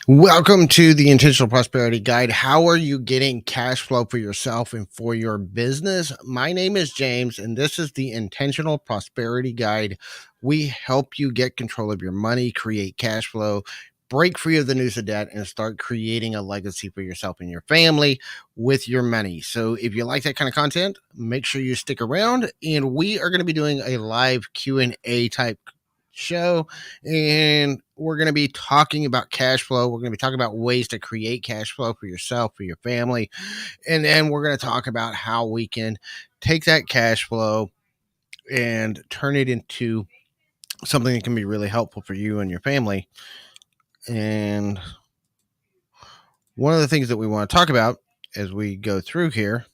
Welcome to the Intentional Prosperity Guide. How are you getting cash flow for yourself and for your business? My name is James, and this is the Intentional Prosperity Guide. We help you get control of your money, create cash flow, break free of the noose of debt, and start creating a legacy for yourself and your family with your money. So, if you like that kind of content, make sure you stick around. And we are going to be doing a live Q&A type show, and we're going to be talking about cash flow. We're going to be talking about ways to create cash flow for yourself, for your family, and then we're going to talk about how we can take that cash flow and turn it into something that can be really helpful for you and your family. And one of the things that we want to talk about as we go through here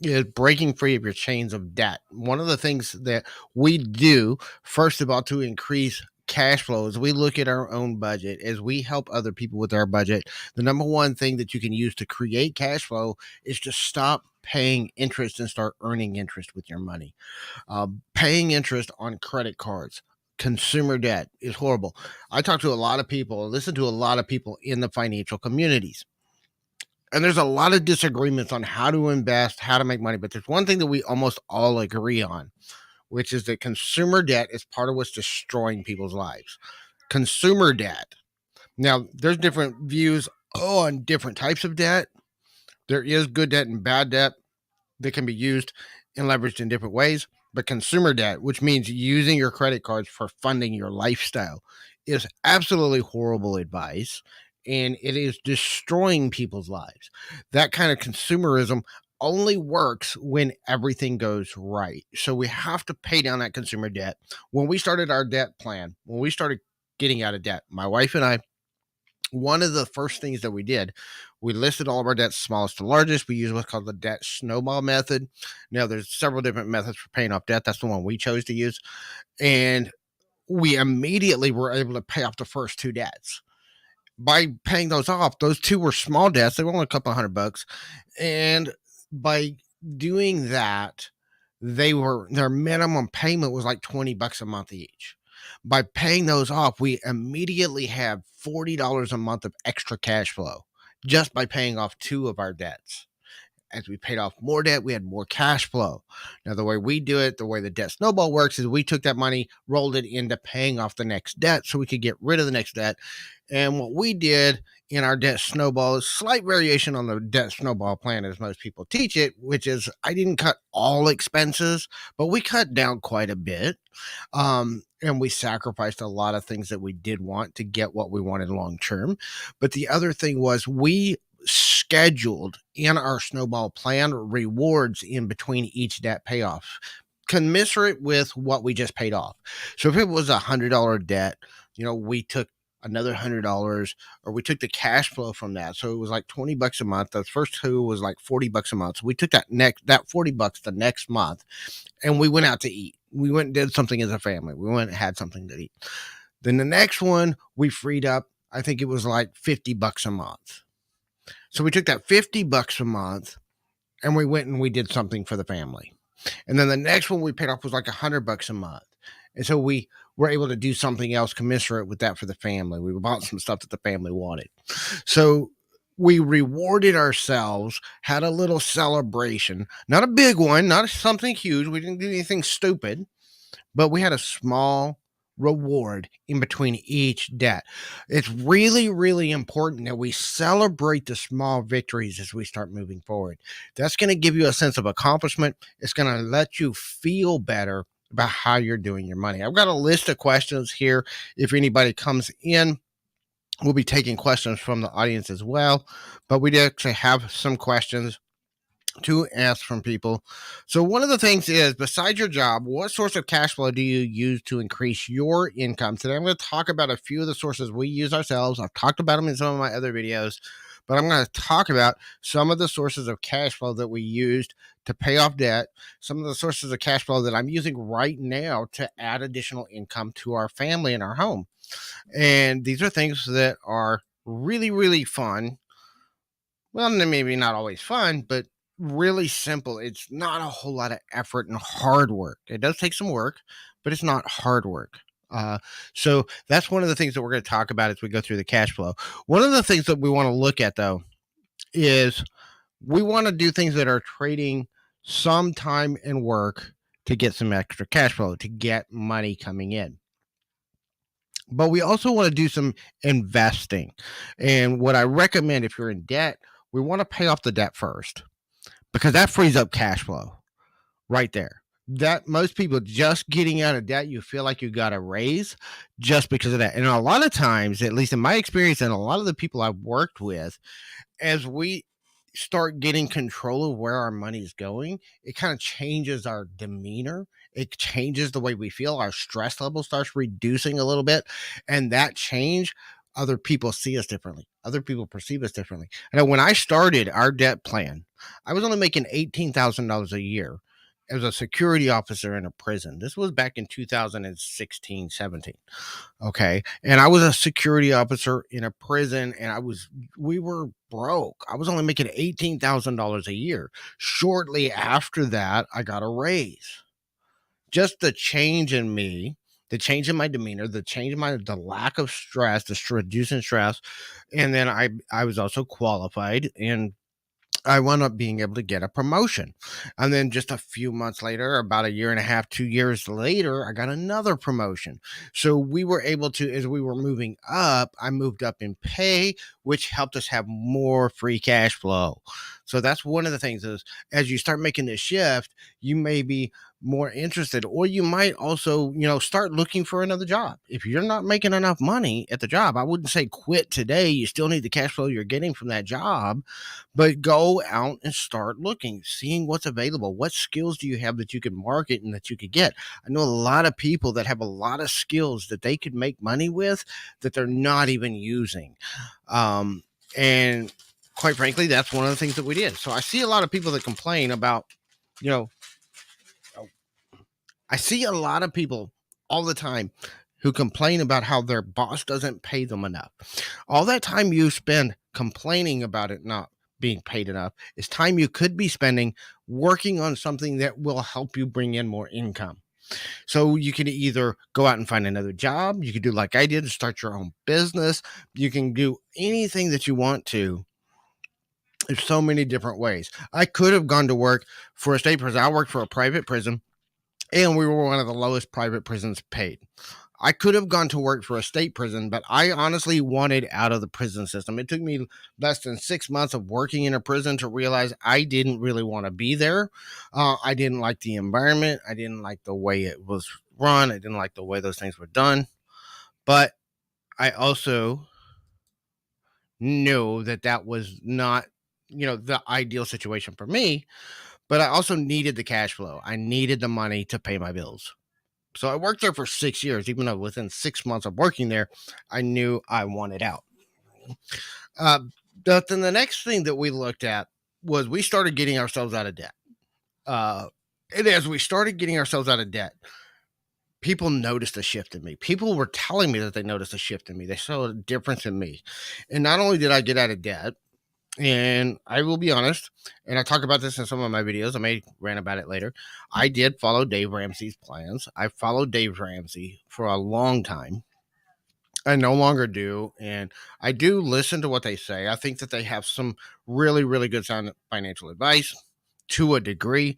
is breaking free of your chains of debt. One of the things that we do, first of all, to increase cash flow, as we look at our own budget, as we help other people with our budget, the number one thing that you can use to create cash flow is to stop paying interest and start earning interest with your money. Paying interest on credit cards, consumer debt is horrible. I talk to a lot of people, listen to a lot of people in the financial communities, and there's a lot of disagreements on how to invest, how to make money. But there's one thing that we almost all agree on, which is that consumer debt is part of what's destroying people's lives. Consumer debt. Now, there's different views on different types of debt. There is good debt and bad debt that can be used and leveraged in different ways. But consumer debt, which means using your credit cards for funding your lifestyle, is absolutely horrible advice. And it is destroying people's lives. That kind of consumerism only works when everything goes right. So we have to pay down that consumer debt. When we started our debt plan, when we started getting out of debt, my wife and I, one of the first things that we did, we listed all of our debts, smallest to largest. We use what's called the debt snowball method. Now, there's several different methods for paying off debt. That's the one we chose to use. And we immediately were able to pay off the first two debts. By paying those off, those two were small debts. They were only a couple $100. And by doing that, their minimum payment was like $20 a month each. By paying those off, we immediately have $40 a month of extra cash flow just by paying off two of our debts. As we paid off more debt, we had more cash flow. Now, the way we do it, the way the debt snowball works, is we took that money, rolled it into paying off the next debt so we could get rid of the next debt. And what we did in our debt snowball is slight variation on the debt snowball plan as most people teach it, which is I didn't cut all expenses, but we cut down quite a bit. And we sacrificed a lot of things that we did want to get what we wanted long term. But the other thing was we scheduled in our snowball plan rewards in between each debt payoff, commensurate with what we just paid off. So if it was $100 debt, we took another $100, or we took the cash flow from that. So it was like $20 a month. The first two was like $40 a month. So we took that $40 the next month, and we went out to eat. We went and did something as a family. We went and had something to eat. Then the next one we freed up, I think it was like $50 a month. So we took that $50 a month and we went and we did something for the family. And then the next one we paid off was like $100 a month. And so we were able to do something else commensurate with that for the family. We bought some stuff that the family wanted. So we rewarded ourselves, had a little celebration, not a big one, not something huge. We didn't do anything stupid, but we had a small reward in between each debt. It's really, really important that we celebrate the small victories as we start moving forward. That's going to give you a sense of accomplishment. It's going to let you feel better about how you're doing your money. I've got a list of questions here. If anybody comes in, we'll be taking questions from the audience as well, but we did actually have some questions to ask from people. So one of the things is, besides your job, what source of cash flow do you use to increase your income? Today, I'm going to talk about a few of the sources we use ourselves. I've talked about them in some of my other videos, but I'm going to talk about some of the sources of cash flow that we used to pay off debt, some of the sources of cash flow that I'm using right now to add additional income to our family and our home. And these are things that are really, really fun. Well, maybe not always fun, but really simple. It's not a whole lot of effort and hard work. It does take some work, but it's not hard work. So that's one of the things that we're going to talk about as we go through the cash flow. One of the things that we want to look at, though, is we want to do things that are trading some time and work to get some extra cash flow, to get money coming in. But we also want to do some investing. And what I recommend, if you're in debt, we want to pay off the debt first, because that frees up cash flow right there. That most people just getting out of debt, you feel like you got a raise just because of that. And a lot of times, at least in my experience, and a lot of the people I've worked with, as we start getting control of where our money is going, it kind of changes our demeanor. It changes the way we feel. Our stress level starts reducing a little bit. And that change, other people see us differently. Other people perceive us differently. And when I started our debt plan, I was only making $18,000 a year as a security officer in a prison. This was back in 2016, 17. Okay. And I was a security officer in a prison, and we were broke. I was only making $18,000 a year. Shortly after that, I got a raise. Just the change in me, the change in my demeanor, the lack of stress, reducing stress. And then I was also qualified, and I wound up being able to get a promotion. And then just a few months later, about a year and a half, 2 years later, I got another promotion. So we were able to, as we were moving up, I moved up in pay, which helped us have more free cash flow. So that's one of the things is, as you start making this shift, you may be more interested, or you might also, start looking for another job. If you're not making enough money at the job, I wouldn't say quit today. You still need the cash flow you're getting from that job, but go out and start looking, seeing what's available. What skills do you have that you can market and that you could get? I know a lot of people that have a lot of skills that they could make money with that they're not even using. And quite frankly, that's one of the things that we did. So I see a lot of people that complain about, you know, I see a lot of people all the time who complain about how their boss doesn't pay them enough. All that time you spend complaining about it not being paid enough is time you could be spending working on something that will help you bring in more income. So you can either go out and find another job, you could do like I did, start your own business, you can do anything that you want to. There's so many different ways. I could have gone to work for a state prison. I worked for a private prison, and we were one of the lowest private prisons paid. I could have gone to work for a state prison, but I honestly wanted out of the prison system. It took me less than 6 months of working in a prison to realize I didn't really want to be there. I didn't like the environment. I didn't like the way it was run. I didn't like the way those things were done. But I also knew that that was not, the ideal situation for me. But I also needed the cash flow. I needed the money to pay my bills. So I worked there for 6 years, even though within 6 months of working there, I knew I wanted out. Uh, but then the next thing that we looked at was we started getting ourselves out of debt. And as we started getting ourselves out of debt, people noticed a shift in me. People were telling me that they noticed a shift in me. They saw a difference in me. And not only did I get out of debt, and I will be honest, and I talk about this in some of my videos, I may rant about it later. I did follow Dave Ramsey's plans. I followed Dave Ramsey for a long time. I no longer do. And I do listen to what they say. I think that they have some really, really good sound financial advice to a degree,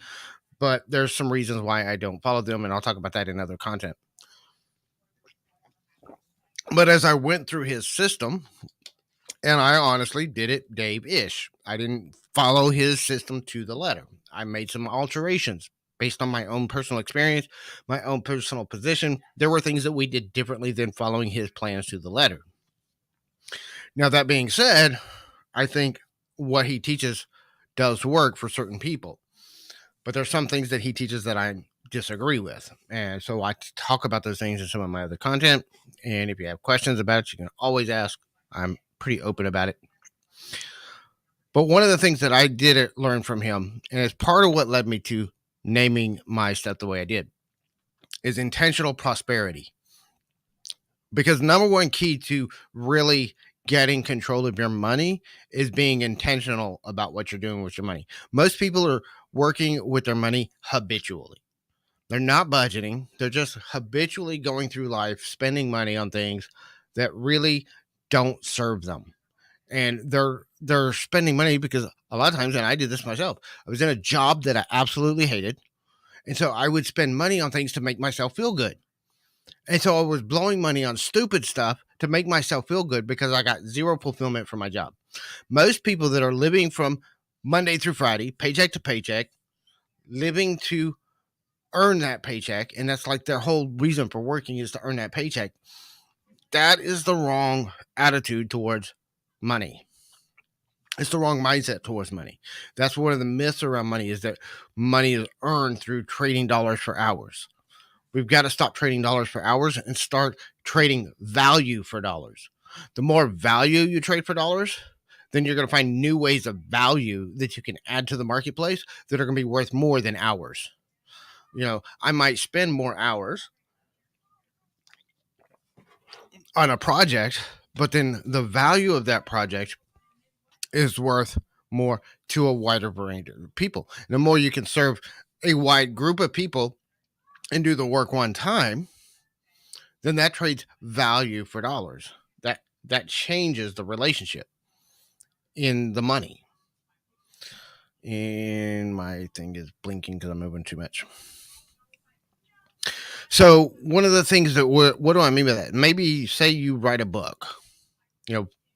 but there's some reasons why I don't follow them. And I'll talk about that in other content. But as I went through his system, and I honestly did it Dave-ish. I didn't follow his system to the letter. I made some alterations based on my own personal experience, my own personal position. There were things that we did differently than following his plans to the letter. Now, that being said, I think what he teaches does work for certain people. But there's some things that he teaches that I disagree with. And so I talk about those things in some of my other content. And if you have questions about it, you can always ask. I'm pretty open about it. But one of the things that I did learn from him, and it's part of what led me to naming my stuff the way I did, is intentional prosperity. Because number one key to really getting control of your money is being intentional about what you're doing with your money. Most people are working with their money habitually. They're not budgeting. They're just habitually going through life, spending money on things that really don't serve them. And they're spending money because a lot of times, and I did this myself, I was in a job that I absolutely hated. And so I would spend money on things to make myself feel good. And so I was blowing money on stupid stuff to make myself feel good because I got zero fulfillment from my job. Most people that are living from Monday through Friday, paycheck to paycheck, living to earn that paycheck, and that's like their whole reason for working is to earn that paycheck. That is the wrong attitude towards money. It's the wrong mindset towards money. That's one of the myths around money is that money is earned through trading dollars for hours. We've got to stop trading dollars for hours and start trading value for dollars. The more value you trade for dollars, then you're going to find new ways of value that you can add to the marketplace that are going to be worth more than hours. I might spend more hours on a project, but then the value of that project is worth more to a wider variety of people. And the more you can serve a wide group of people and do the work one time, then that trades value for dollars. That changes the relationship in the money. And my thing is blinking because I'm moving too much. So one of the things that what do I mean by that? Maybe say you write a book.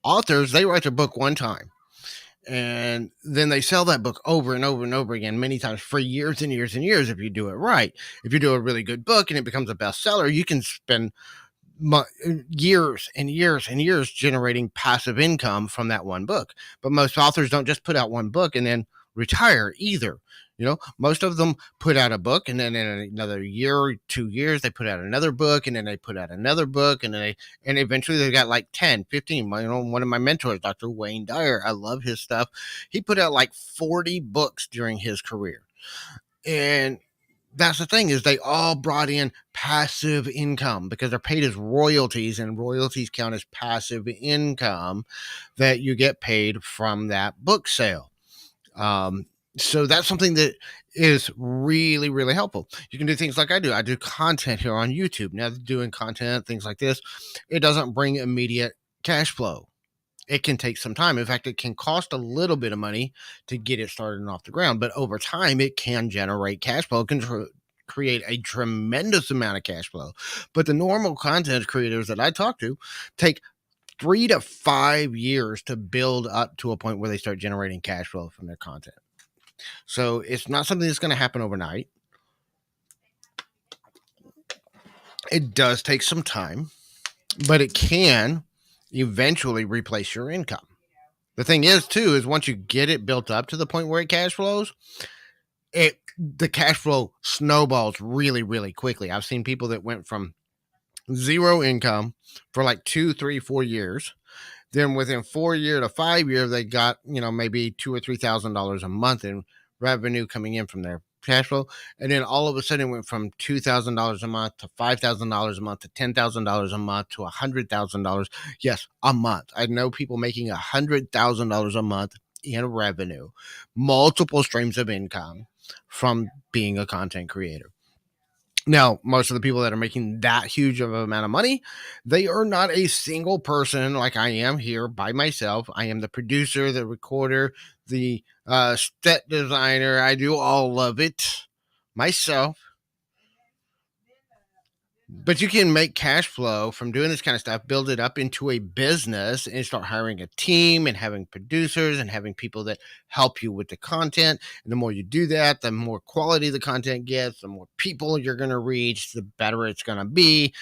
Authors, they write their book one time and then they sell that book over and over and over again many times for years and years and years if you do it right. If you do a really good book and it becomes a bestseller, you can spend years and years and years generating passive income from that one book. But most authors don't just put out one book and then retire either. Most of them put out a book and then in another year or 2 years, they put out another book and then they put out another book and eventually they got like 10, 15. One of my mentors, Dr. Wayne Dyer, I love his stuff. He put out like 40 books during his career. And that's the thing is they all brought in passive income because they're paid as royalties and royalties count as passive income that you get paid from that book sale. So that's something that is really, really helpful. You can do things like I do. I do content here on YouTube. Now, doing content, things like this, it doesn't bring immediate cash flow. It can take some time. In fact, it can cost a little bit of money to get it started and off the ground, but over time, it can generate cash flow. It can create a tremendous amount of cash flow. But the normal content creators that I talk to take 3 to 5 years to build up to a point where they start generating cash flow from their content. So it's not something that's going to happen overnight. It does take some time, but it can eventually replace your income. The thing is, too, is once you get it built up to the point where it cash flows, the cash flow snowballs really, really quickly. I've seen people that went from zero income for like 2, 3, 4 years. Then within 4 year to 5 year, they got, maybe $2,000 or $3,000 a month in revenue coming in from their cash flow. And then all of a sudden it went from $2,000 a month to $5,000 a month to $10,000 a month to $100,000. Yes, a month. I know people making $100,000 a month in revenue, multiple streams of income from being a content creator. Now, most of the people that are making that huge of an amount of money, they are not a single person like I am here by myself. I am the producer, the recorder, the set designer. I do all of it myself. But you can make cash flow from doing this kind of stuff, build it up into a business and start hiring a team and having producers and having people that help you with the content. And the more you do that, the more quality the content gets, the more people you're going to reach, the better it's going to be.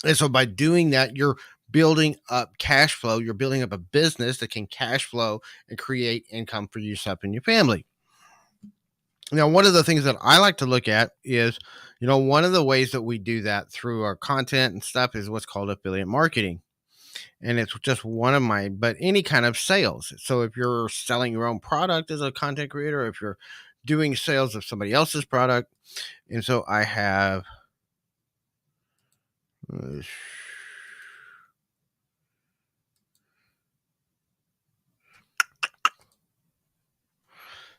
And so by doing that, you're building up cash flow. You're building up a business that can cash flow and create income for yourself and your family. Now, one of the things that I like to look at is, one of the ways that we do that through our content and stuff is what's called affiliate marketing. And it's just but any kind of sales. So if you're selling your own product as a content creator, if you're doing sales of somebody else's product. And so I have,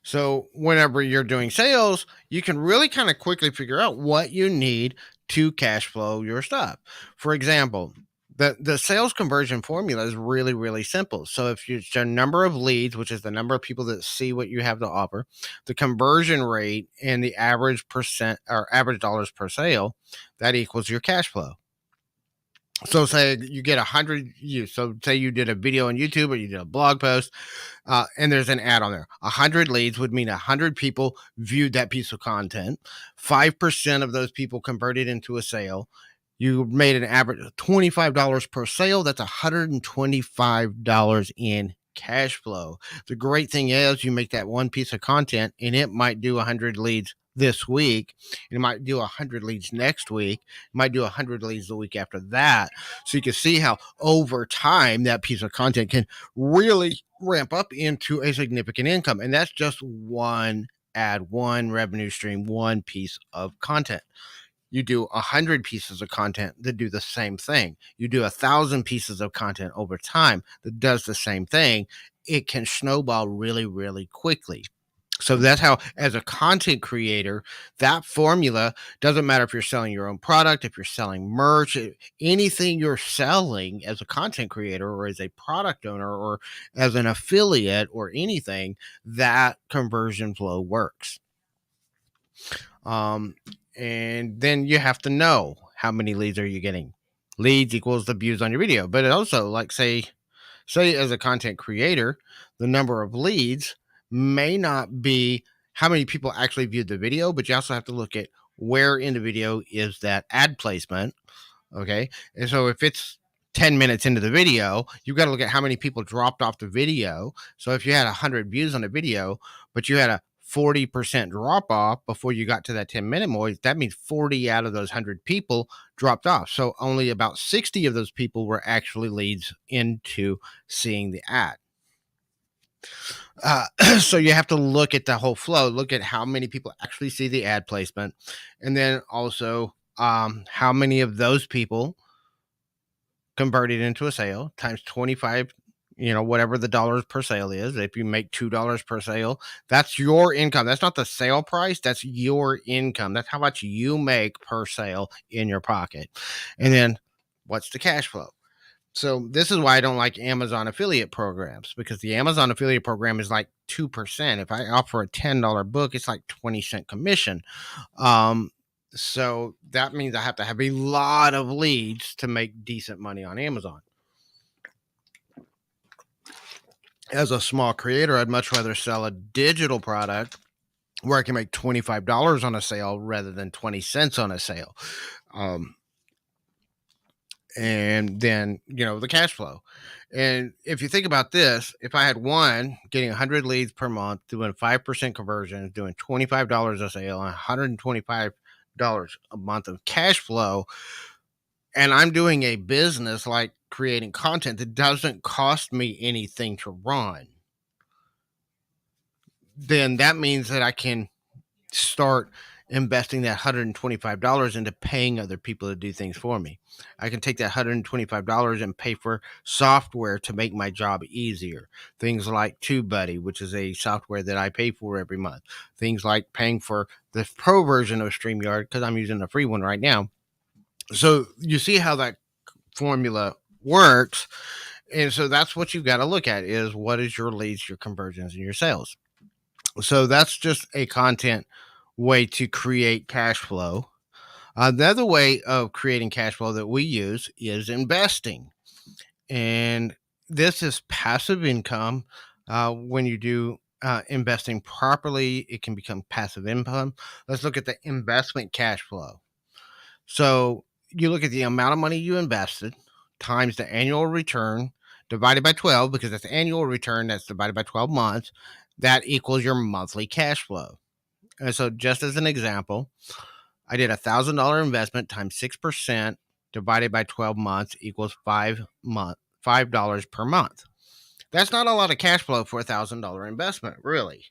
So whenever you're doing sales, you can really kind of quickly figure out what you need to cash flow your stuff. For example, the sales conversion formula is really, really simple. So if you the number of leads, which is the number of people that see what you have to offer, the conversion rate and the average percent or average dollars per sale, that equals your cash flow. So say you get 100 views. So say you did a video on YouTube or you did a blog post, and there's an ad on there. 100 leads would mean 100 people viewed that piece of content. 5% of those people converted into a sale. You made an average of $25 per sale. That's $125 in cash flow. The great thing is you make that one piece of content and it might do 100 leads this week. It might do 100 leads next week. It might do 100 leads the week after that. So you can see how over time that piece of content can really ramp up into a significant income. And that's just one ad, one revenue stream, one piece of content. You do 100 pieces of content that do the same thing. You do 1,000 pieces of content over time that does the same thing. It can snowball really, really quickly. So that's how, as a content creator, that formula doesn't matter if you're selling your own product, if you're selling merch, anything you're selling as a content creator or as a product owner or as an affiliate or anything, that conversion flow works. And then you have to know how many leads are you getting. Leads equals the views on your video, but it also, like say as a content creator, the number of leads may not be how many people actually viewed the video, but you also have to look at where in the video is that ad placement. Okay. And so if it's 10 minutes into the video, you've got to look at how many people dropped off the video. So if you had 100 views on a video, but you had a 40% drop off before you got to that 10-minute mark, that means 40 out of those 100 people dropped off. So only about 60 of those people were actually leads into seeing the ad. So you have to look at the whole flow, look at how many people actually see the ad placement, and then also how many of those people converted into a sale times 25, whatever the dollars per sale is. If you make $2 per sale, that's your income. That's not the sale price. That's your income. That's how much you make per sale in your pocket. And then what's the cash flow? So this is why I don't like Amazon affiliate programs, because the Amazon affiliate program is like 2%. If I offer a $10 book, it's like 20-cent commission. So that means I have to have a lot of leads to make decent money on Amazon. As a small creator, I'd much rather sell a digital product where I can make $25 on a sale rather than 20 cents on a sale. And then, the cash flow. And if you think about this, if I had one getting 100 leads per month, doing 5% conversions, doing $25 a sale, and $125 a month of cash flow, and I'm doing a business like creating content that doesn't cost me anything to run, then that means that I can start investing that $125 into paying other people to do things for me. I can take that $125 and pay for software to make my job easier. Things like TubeBuddy, which is a software that I pay for every month. Things like paying for the pro version of StreamYard because I'm using the free one right now. So you see how that formula works. And so that's what you've got to look at is what is your leads, your conversions, and your sales. So that's just a content way to create cash flow. The other way of creating cash flow that we use is investing. And this is passive income. When you do investing properly, it can become passive income. Let's look at the investment cash flow. So you look at the amount of money you invested times the annual return divided by 12, because that's annual return, that's divided by 12 months. That equals your monthly cash flow. And so just as an example, I did $1,000 investment times 6% divided by 12 months equals $5 per month. That's not a lot of cash flow for $1,000 investment, really.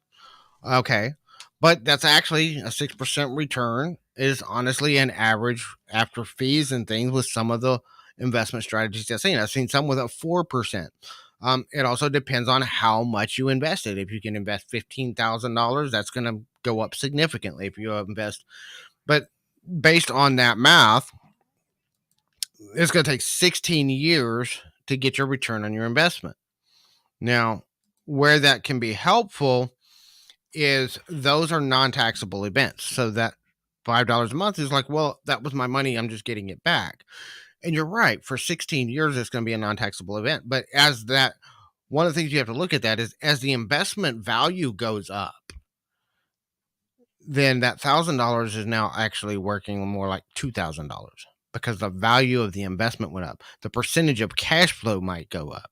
Okay. But that's actually a 6% return is honestly an average after fees and things with some of the investment strategies I've seen. I've seen some with a 4%. It also depends on how much you invested. If you can invest $15,000, that's going to go up significantly if you invest. But based on that math, it's going to take 16 years to get your return on your investment. Now, where that can be helpful is those are non-taxable events. So that $5 a month is like, well, that was my money. I'm just getting it back. And you're right. For 16 years, it's going to be a non-taxable event. But as that, one of the things you have to look at that is as the investment value goes up, then that $1,000 is now actually working more like $2,000 because the value of the investment went up. The percentage of cash flow might go up.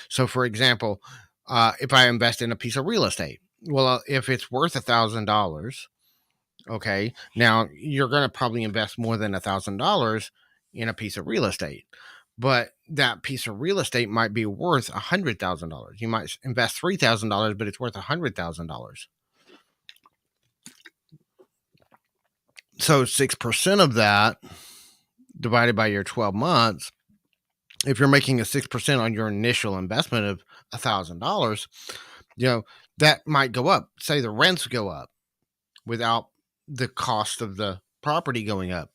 So, for example, if I invest in a piece of real estate, well, if it's worth $1,000, okay, now you're going to probably invest more than $1,000 in a piece of real estate, but that piece of real estate might be worth $100,000. You might invest $3,000, but it's worth $100,000. So 6% of that divided by your 12 months, if you're making a 6% on your initial investment of $1,000, that might go up. Say the rents go up without the cost of the property going up,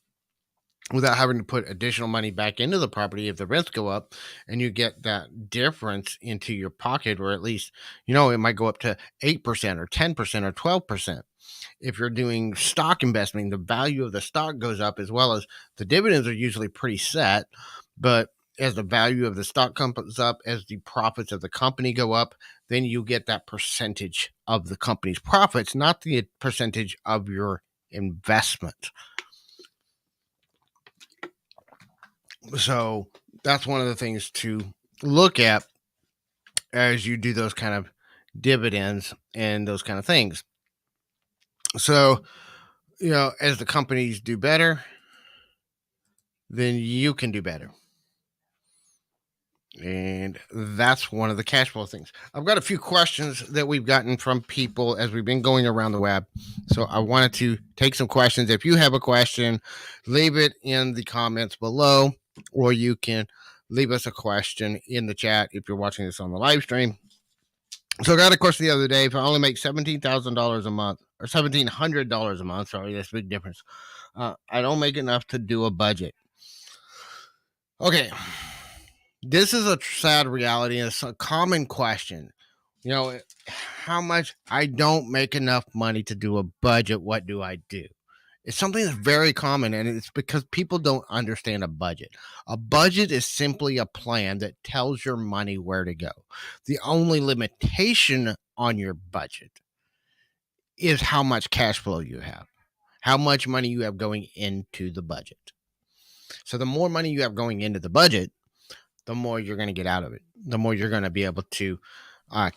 without having to put additional money back into the property if the rents go up, and you get that difference into your pocket, or at least, it might go up to 8% or 10% or 12%. If you're doing stock investing, the value of the stock goes up, as well as the dividends are usually pretty set. But as the value of the stock comes up, as the profits of the company go up, then you get that percentage of the company's profits, not the percentage of your investment. So that's one of the things to look at as you do those kind of dividends and those kind of things. So, as the companies do better, then you can do better. And that's one of the cash flow things. I've got a few questions that we've gotten from people as we've been going around the web. So I wanted to take some questions. If you have a question, leave it in the comments below, or you can leave us a question in the chat if you're watching this on the live stream. So I got a question the other day. If I only make $17,000 a month, or $1,700 a month, sorry, that's a big difference. I don't make enough to do a budget. Okay. This is a sad reality. It's a common question. How much? I don't make enough money to do a budget. What do I do? It's something that's very common, and it's because people don't understand a budget. A budget is simply a plan that tells your money where to go. The only limitation on your budget is how much cash flow you have, how much money you have going into the budget. So the more money you have going into the budget, the more you're going to get out of it, the more you're going to be able to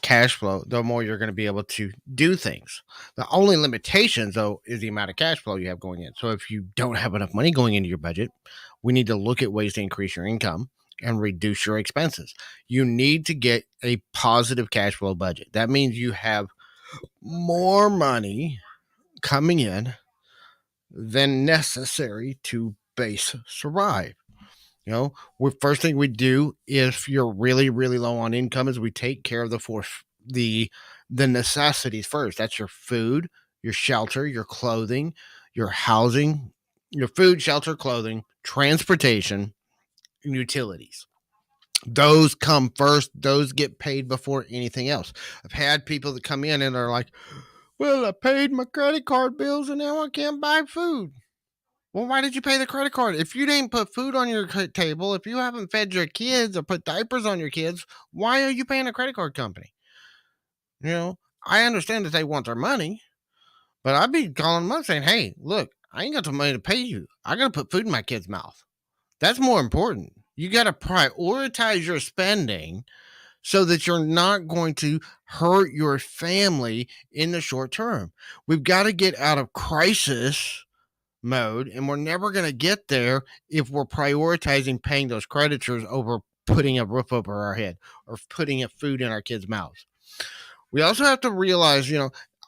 cash flow, the more you're going to be able to do things. The only limitations, though, is the amount of cash flow you have going in. So if you don't have enough money going into your budget, we need to look at ways to increase your income and reduce your expenses. You need to get a positive cash flow budget. That means you have more money coming in than necessary to base survive. First thing we do if you're really, really low on income is we take care of the necessities first. That's your food, your shelter, your clothing, your housing, your food, shelter, clothing, transportation, and utilities. Those come first. Those get paid before anything else. I've had people that come in and are like, well, I paid my credit card bills and now I can't buy food. Well, why did you pay the credit card? If you didn't put food on your table, if you haven't fed your kids or put diapers on your kids, why are you paying a credit card company? I understand that they want their money, but I'd be calling them up saying, hey, look, I ain't got the money to pay you. I got to put food in my kid's mouth. That's more important. You got to prioritize your spending so that you're not going to hurt your family in the short term. We've got to get out of crisis mode, and we're never going to get there if we're prioritizing paying those creditors over putting a roof over our head or putting a food in our kids' mouths. We also have to realize,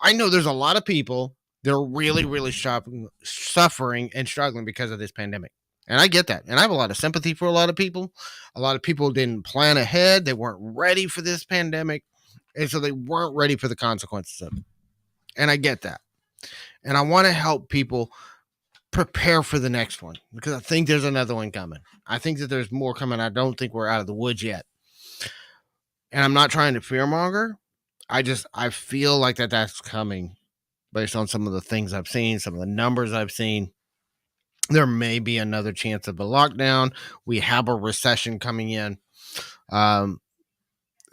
I know there's a lot of people that are really, really suffering and struggling because of this pandemic. And I get that. And I have a lot of sympathy for a lot of people. A lot of people didn't plan ahead. They weren't ready for this pandemic. And so they weren't ready for the consequences of it. And I get that. And I want to help people prepare for the next one because I think there's another one coming. I think that there's more coming. I don't think we're out of the woods yet. And I'm not trying to fearmonger. I feel like that's coming based on some of the things I've seen, some of the numbers I've seen. There may be another chance of a lockdown. We have a recession coming in.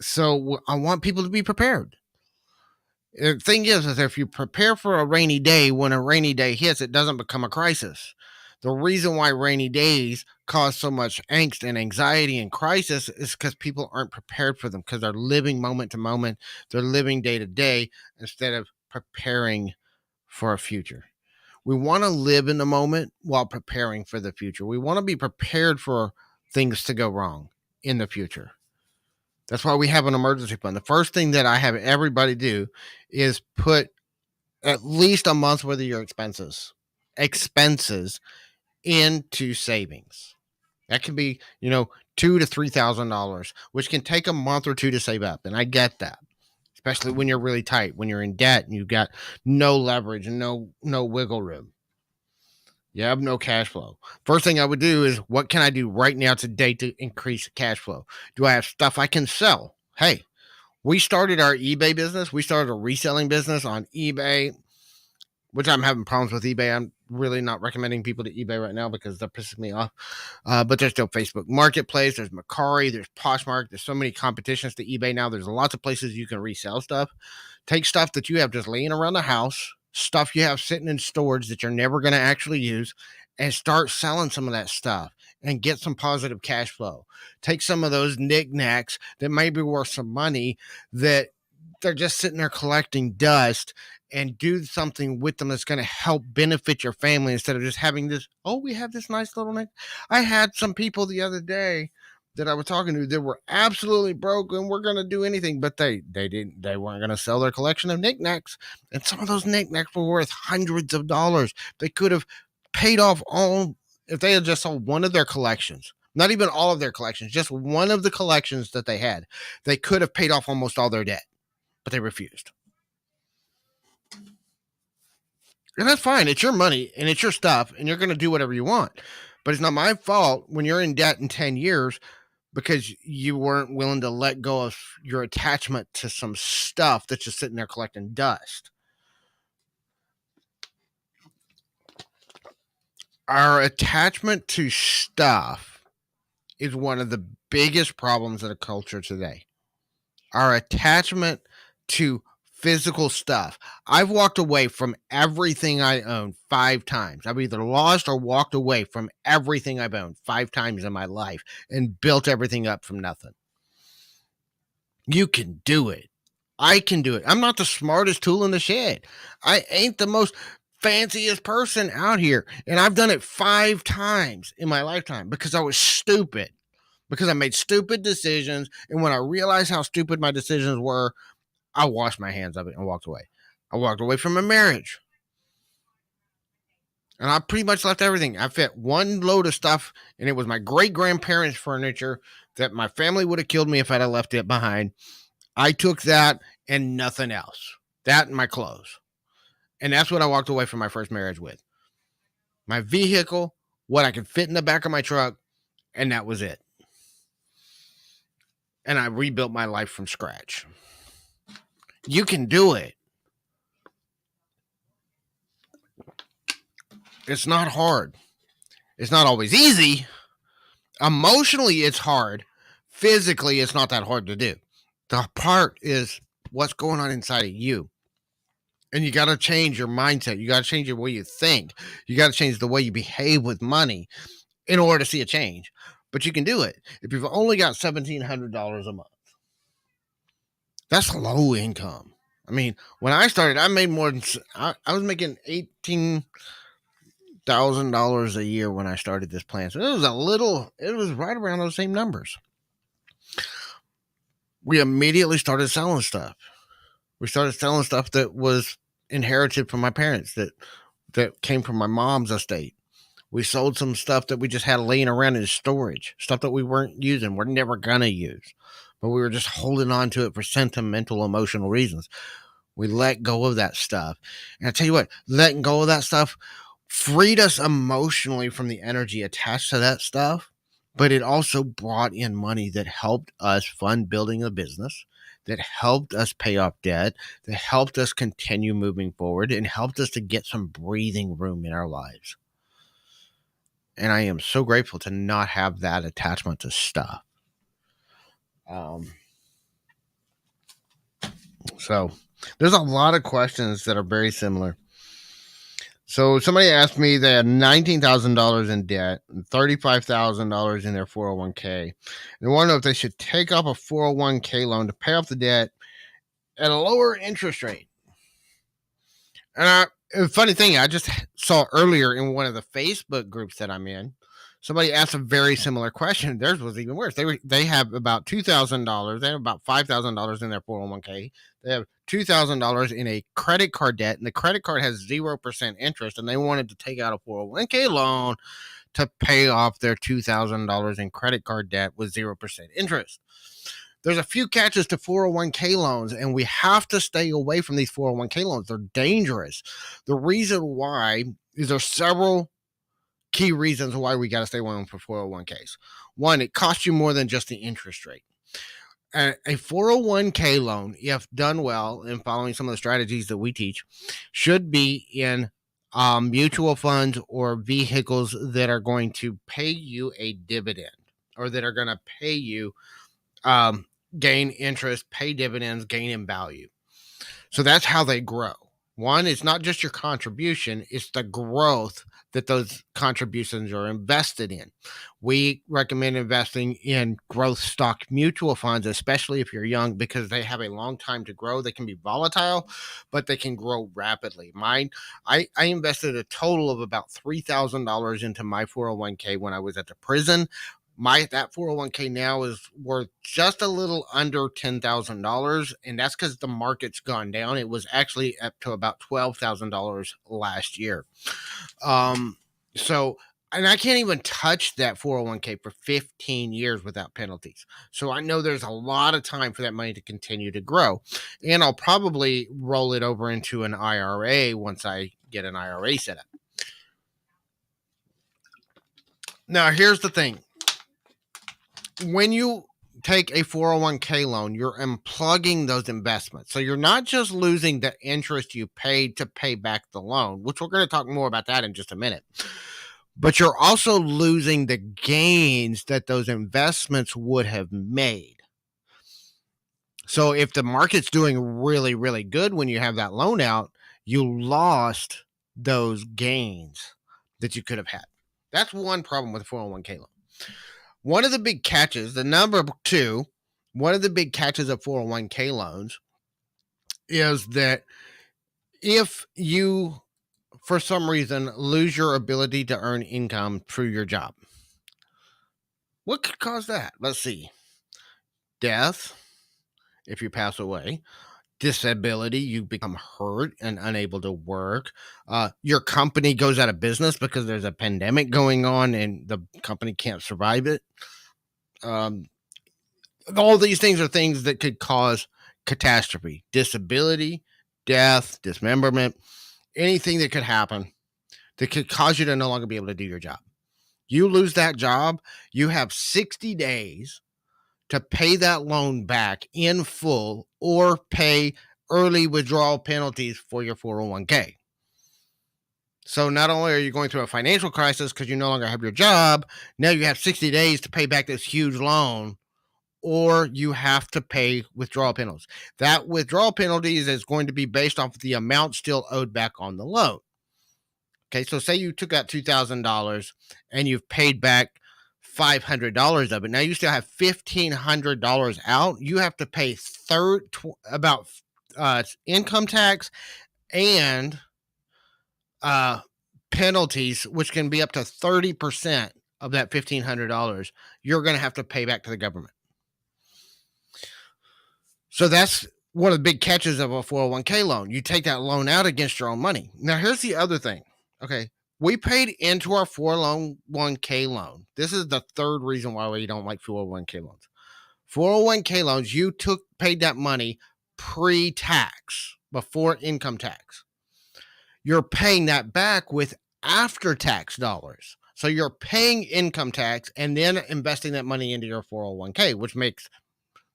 So I want people to be prepared. The thing is if you prepare for a rainy day, when a rainy day hits, it doesn't become a crisis. The reason why rainy days cause so much angst and anxiety and crisis is because people aren't prepared for them because they're living moment to moment. They're living day to day instead of preparing for a future. We want to live in the moment while preparing for the future. We want to be prepared for things to go wrong in the future. That's why we have an emergency fund. The first thing that I have everybody do is put at least a month's worth of your expenses into savings. That can be, $2,000 to $3,000, which can take a month or two to save up. And I get that, especially when you're really tight, when you're in debt and you've got no leverage and no wiggle room. You have no cash flow. First thing I would do is, what can I do right now today to increase cash flow? Do I have stuff I can sell? Hey, we started our eBay business. We started a reselling business on eBay, which I'm having problems with eBay. I'm really not recommending people to eBay right now because they're pissing me off. But there's still Facebook Marketplace. There's Mercari. There's Poshmark. There's so many competitions to eBay now. There's lots of places you can resell stuff. Take stuff that you have just laying around the house, stuff you have sitting in storage that you're never going to actually use, and start selling some of that stuff and get some positive cash flow. Take some of those knickknacks that may be worth some money that they're just sitting there collecting dust, and do something with them that's going to help benefit your family instead of just having this, we have this nice little nick. I had some people the other day that I was talking to that were absolutely broke and were going to do anything, but they weren't going to sell their collection of knickknacks. And some of those knickknacks were worth hundreds of dollars. They could have paid off all, if they had just sold one of their collections, not even all of their collections, just one of the collections that they had, they could have paid off almost all their debt, but they refused. And that's fine. It's your money and it's your stuff and you're going to do whatever you want. But it's not my fault when you're in debt in 10 years because you weren't willing to let go of your attachment to some stuff that's just sitting there collecting dust. Our attachment to stuff is one of the biggest problems in the culture today. Our attachment to physical stuff. I've walked away from everything I own 5 times. I've either lost or walked away from everything I've owned 5 times in my life and built everything up from nothing. You can do it. I can do it. I'm not the smartest tool in the shed. I ain't the most fanciest person out here. And I've done it 5 times in my lifetime because I was stupid. Because I made stupid decisions. And when I realized how stupid my decisions were, I washed my hands of it and walked away. I walked away from a marriage. And I pretty much left everything. I fit one load of stuff, and it was my great-grandparents' furniture that my family would have killed me if I'd have left it behind. I took that and nothing else. That and my clothes. And that's what I walked away from my first marriage with. My vehicle, what I could fit in the back of my truck, and that was it. And I rebuilt my life from scratch. You can do it. It's not hard. It's not always easy. Emotionally, it's hard. Physically, it's not that hard to do. The part is what's going on inside of you. And you got to change your mindset. You got to change the way you think. You got to change the way you behave with money in order to see a change. But you can do it. If you've only got $1,700 a month, that's low income. I mean, when I started, I made more than, I was making $18,000 a year when I started this plan. So it was right around those same numbers. We immediately started selling stuff. We started selling stuff that was inherited from my parents, that came from my mom's estate. We sold some stuff that we just had laying around in storage, stuff that we weren't using, we're never going to use, but we were just holding on to it for sentimental, emotional reasons. We let go of that stuff. And I tell you what, letting go of that stuff freed us emotionally from the energy attached to that stuff, but it also brought in money that helped us fund building a business, that helped us pay off debt, that helped us continue moving forward, and helped us to get some breathing room in our lives. And I am so grateful to not have that attachment to stuff. So there's a lot of questions that are very similar. So somebody asked me they had $19,000 in debt and $35,000 in their 401k. They want to know if they should take up a 401k loan to pay off the debt at a lower interest rate. And a funny thing, I just saw earlier in one of the Facebook groups that I'm in, somebody asked a very similar question. Theirs was even worse. They have about $2,000. They have about $5,000 in their 401k. They have $2,000 in a credit card debt, and the credit card has 0% interest. And they wanted to take out a 401k loan to pay off their $2,000 in credit card debt with 0% interest. There's a few catches to 401k loans, and we have to stay away from these 401k loans. They're dangerous. The reason why is there's several key reasons why we got to stay away from 401ks. One, it costs you more than just the interest rate. A 401k loan, if done well and following some of the strategies that we teach, should be in mutual funds or vehicles that are going to pay you a dividend, or that are going to pay you gain interest, pay dividends, gain in value. So that's how they grow. One, it's not just your contribution, it's the growth that those contributions are invested in. We recommend investing in growth stock mutual funds, especially if you're young, because they have a long time to grow. They can be volatile, but they can grow rapidly. Mine, I invested a total of about $3,000 into my 401k when I was at the prison. That 401k now is worth just a little under $10,000, and that's because the market's gone down. It was actually up to about $12,000 last year. So, and I can't even touch that 401k for 15 years without penalties. So I know there's a lot of time for that money to continue to grow, and I'll probably roll it over into an IRA once I get an IRA set up. Now, here's the thing. When you take a 401k loan, you're unplugging those investments. So you're not just losing the interest you paid to pay back the loan, which we're going to talk more about that in just a minute, but you're also losing the gains that those investments would have made. So if the market's doing really, really good when you have that loan out, you lost those gains that you could have had. That's one problem with a 401k loan. One of the big catches, the number two, one of the big catches of 401k loans is that if you, for some reason, lose your ability to earn income through your job, what could cause that? Let's see. Death, if you pass away. Disability, you become hurt and unable to work. Your company goes out of business because there's a pandemic going on and the company can't survive it. All these things are things that could cause catastrophe, disability, death, dismemberment, anything that could happen that could cause you to no longer be able to do your job. You lose that job, you have 60 days to pay that loan back in full or pay early withdrawal penalties for your 401k. So not only are you going through a financial crisis because you no longer have your job, now you have 60 days to pay back this huge loan, or you have to pay withdrawal penalties. That withdrawal penalties is going to be based off of the amount still owed back on the loan. Okay, so say you took out $2,000 and you've paid back $500 of it. Now you still have $1,500 out. You have to pay about income tax and penalties, which can be up to 30% of that $1,500. You're going to have to pay back to the government. So that's one of the big catches of a 401k loan. You take that loan out against your own money. Now, here's the other thing. Okay, We paid into our 401k loan. This is the third reason why we don't like 401k loans. 401k loans, you paid that money pre-tax, before income tax. You're paying that back with after-tax dollars. So you're paying income tax and then investing that money into your 401k, which makes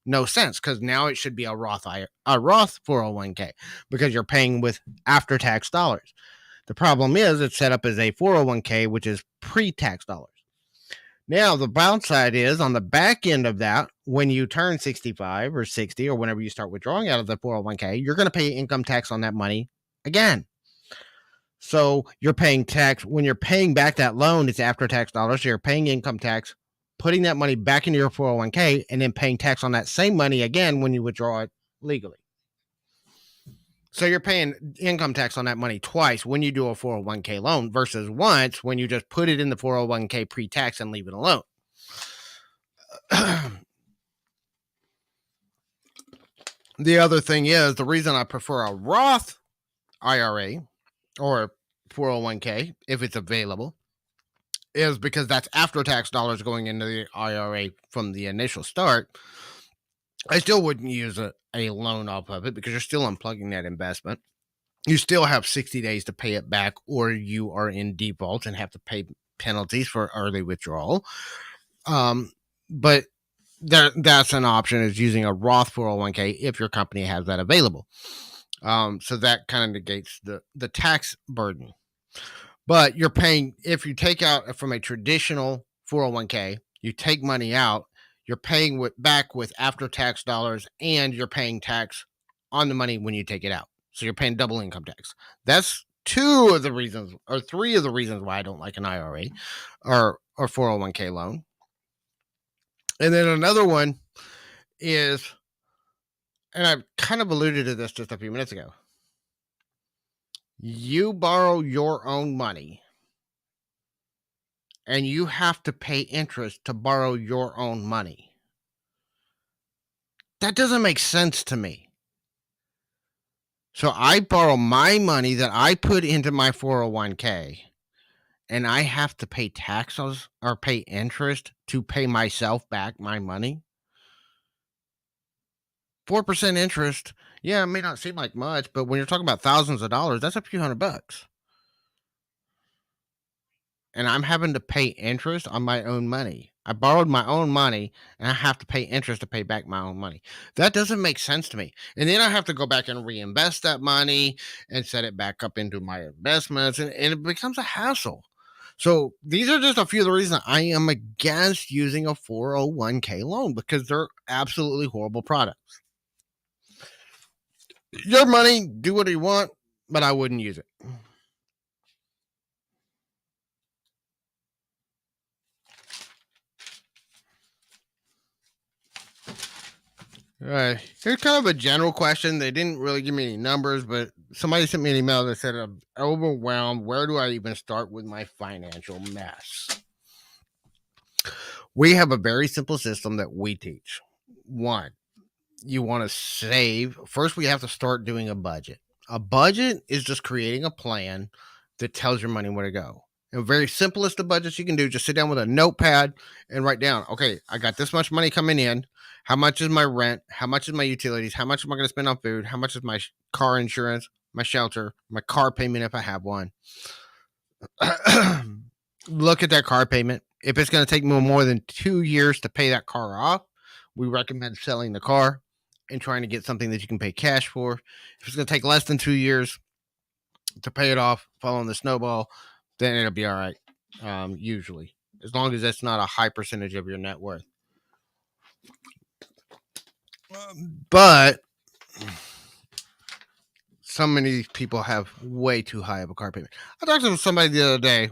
no sense because now it should be a Roth 401k because you're paying with after-tax dollars. The problem is it's set up as a 401k, which is pre-tax dollars. Now, the downside is on the back end of that, when you turn 65 or 60 or whenever you start withdrawing out of the 401k, you're going to pay income tax on that money again. So you're paying tax. When you're paying back that loan, it's after tax dollars. So you're paying income tax, putting that money back into your 401k, and then paying tax on that same money again when you withdraw it legally. So you're paying income tax on that money twice when you do a 401k loan versus once when you just put it in the 401k pre-tax and leave it alone. The other thing is the reason I prefer a Roth IRA or 401k, if it's available, is because that's after tax dollars going into the IRA from the initial start. I still wouldn't use a loan off of it because you're still unplugging that investment. You still have 60 days to pay it back, or you are in default and have to pay penalties for early withdrawal. But that's an option, is using a Roth 401k if your company has that available. So that kind of negates the tax burden. But you're paying, if you take out from a traditional 401k, you take money out, you're paying back with after tax dollars, and you're paying tax on the money when you take it out. So you're paying double income tax. That's two of the reasons, or three of the reasons why I don't like an IRA or 401k loan. And then another one is, and I kind of alluded to this just a few minutes ago, you borrow your own money and you have to pay interest to borrow your own money. That doesn't make sense to me. So I borrow my money that I put into my 401k, and I have to pay taxes or pay interest to pay myself back my money. 4% interest, yeah, it may not seem like much, but when you're talking about thousands of dollars, that's a few $100. And I'm having to pay interest on my own money. I borrowed my own money and I have to pay interest to pay back my own money. That doesn't make sense to me. And then I have to go back and reinvest that money and set it back up into my investments, and it becomes a hassle. So these are just a few of the reasons I am against using a 401k loan, because they're absolutely horrible products. Your money, do what you want, but I wouldn't use it. All right. Here's kind of a general question. They didn't really give me any numbers, but somebody sent me an email that said, I'm overwhelmed. Where do I even start with my financial mess? We have a very simple system that we teach. One, you want to save. First, we have to start doing a budget. A budget is just creating a plan that tells your money where to go. The very simplest of budgets you can do, just sit down with a notepad and write down, okay, I got this much money coming in. How much is my rent? How much is my utilities? How much am I going to spend on food? How much is my car insurance, my shelter, my car payment if I have one? Look at that car payment. If it's going to take me more than 2 years to pay that car off, we recommend selling the car and trying to get something that you can pay cash for. If it's going to take less than 2 years to pay it off, following the snowball, then it'll be all right. Usually, as long as that's not a high percentage of your net worth. But so many people have way too high of a car payment. I talked to somebody the other day.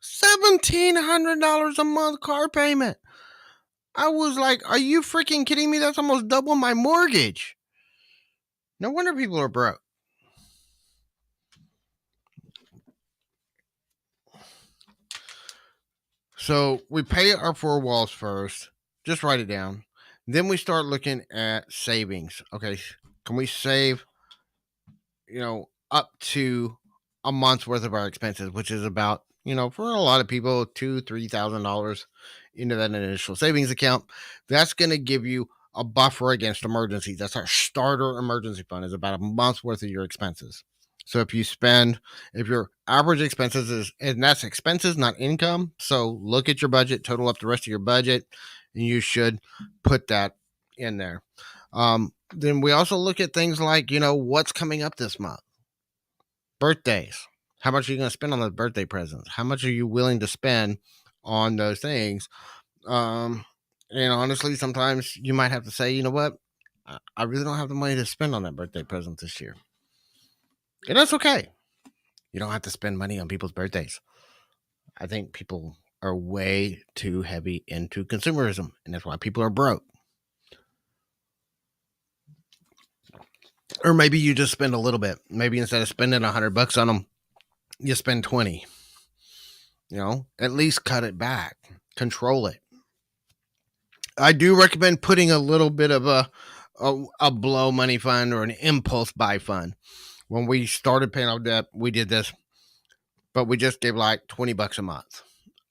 $1,700 a month car payment. I was like, are you freaking kidding me? That's almost double my mortgage. No wonder people are broke. So we pay our 4 walls first. Just write it down. Then we start looking at savings. Okay, can we save, up to a month's worth of our expenses, which is about, for a lot of people, $2,000, $3,000 into that initial savings account. That's going to give you a buffer against emergencies. That's our starter emergency fund, is about a month's worth of your expenses. So if your average expenses is, and that's expenses, not income. So look at your budget, total up the rest of your budget, and you should put that in there. Then we also look at things like, what's coming up this month. Birthdays. How much are you going to spend on those birthday presents? How much are you willing to spend on those things? Um, and honestly, sometimes you might have to say, you know what? I really don't have the money to spend on that birthday present this year. And that's okay. You don't have to spend money on people's birthdays. I think people are way too heavy into consumerism, and that's why people are broke. Or maybe you just spend a little bit. Maybe instead of spending $100 on them, you spend 20. At least cut it back, control it. I do recommend putting a little bit of a blow money fund or an impulse buy fund. When we started paying off debt, we did this, but we just gave like $20 a month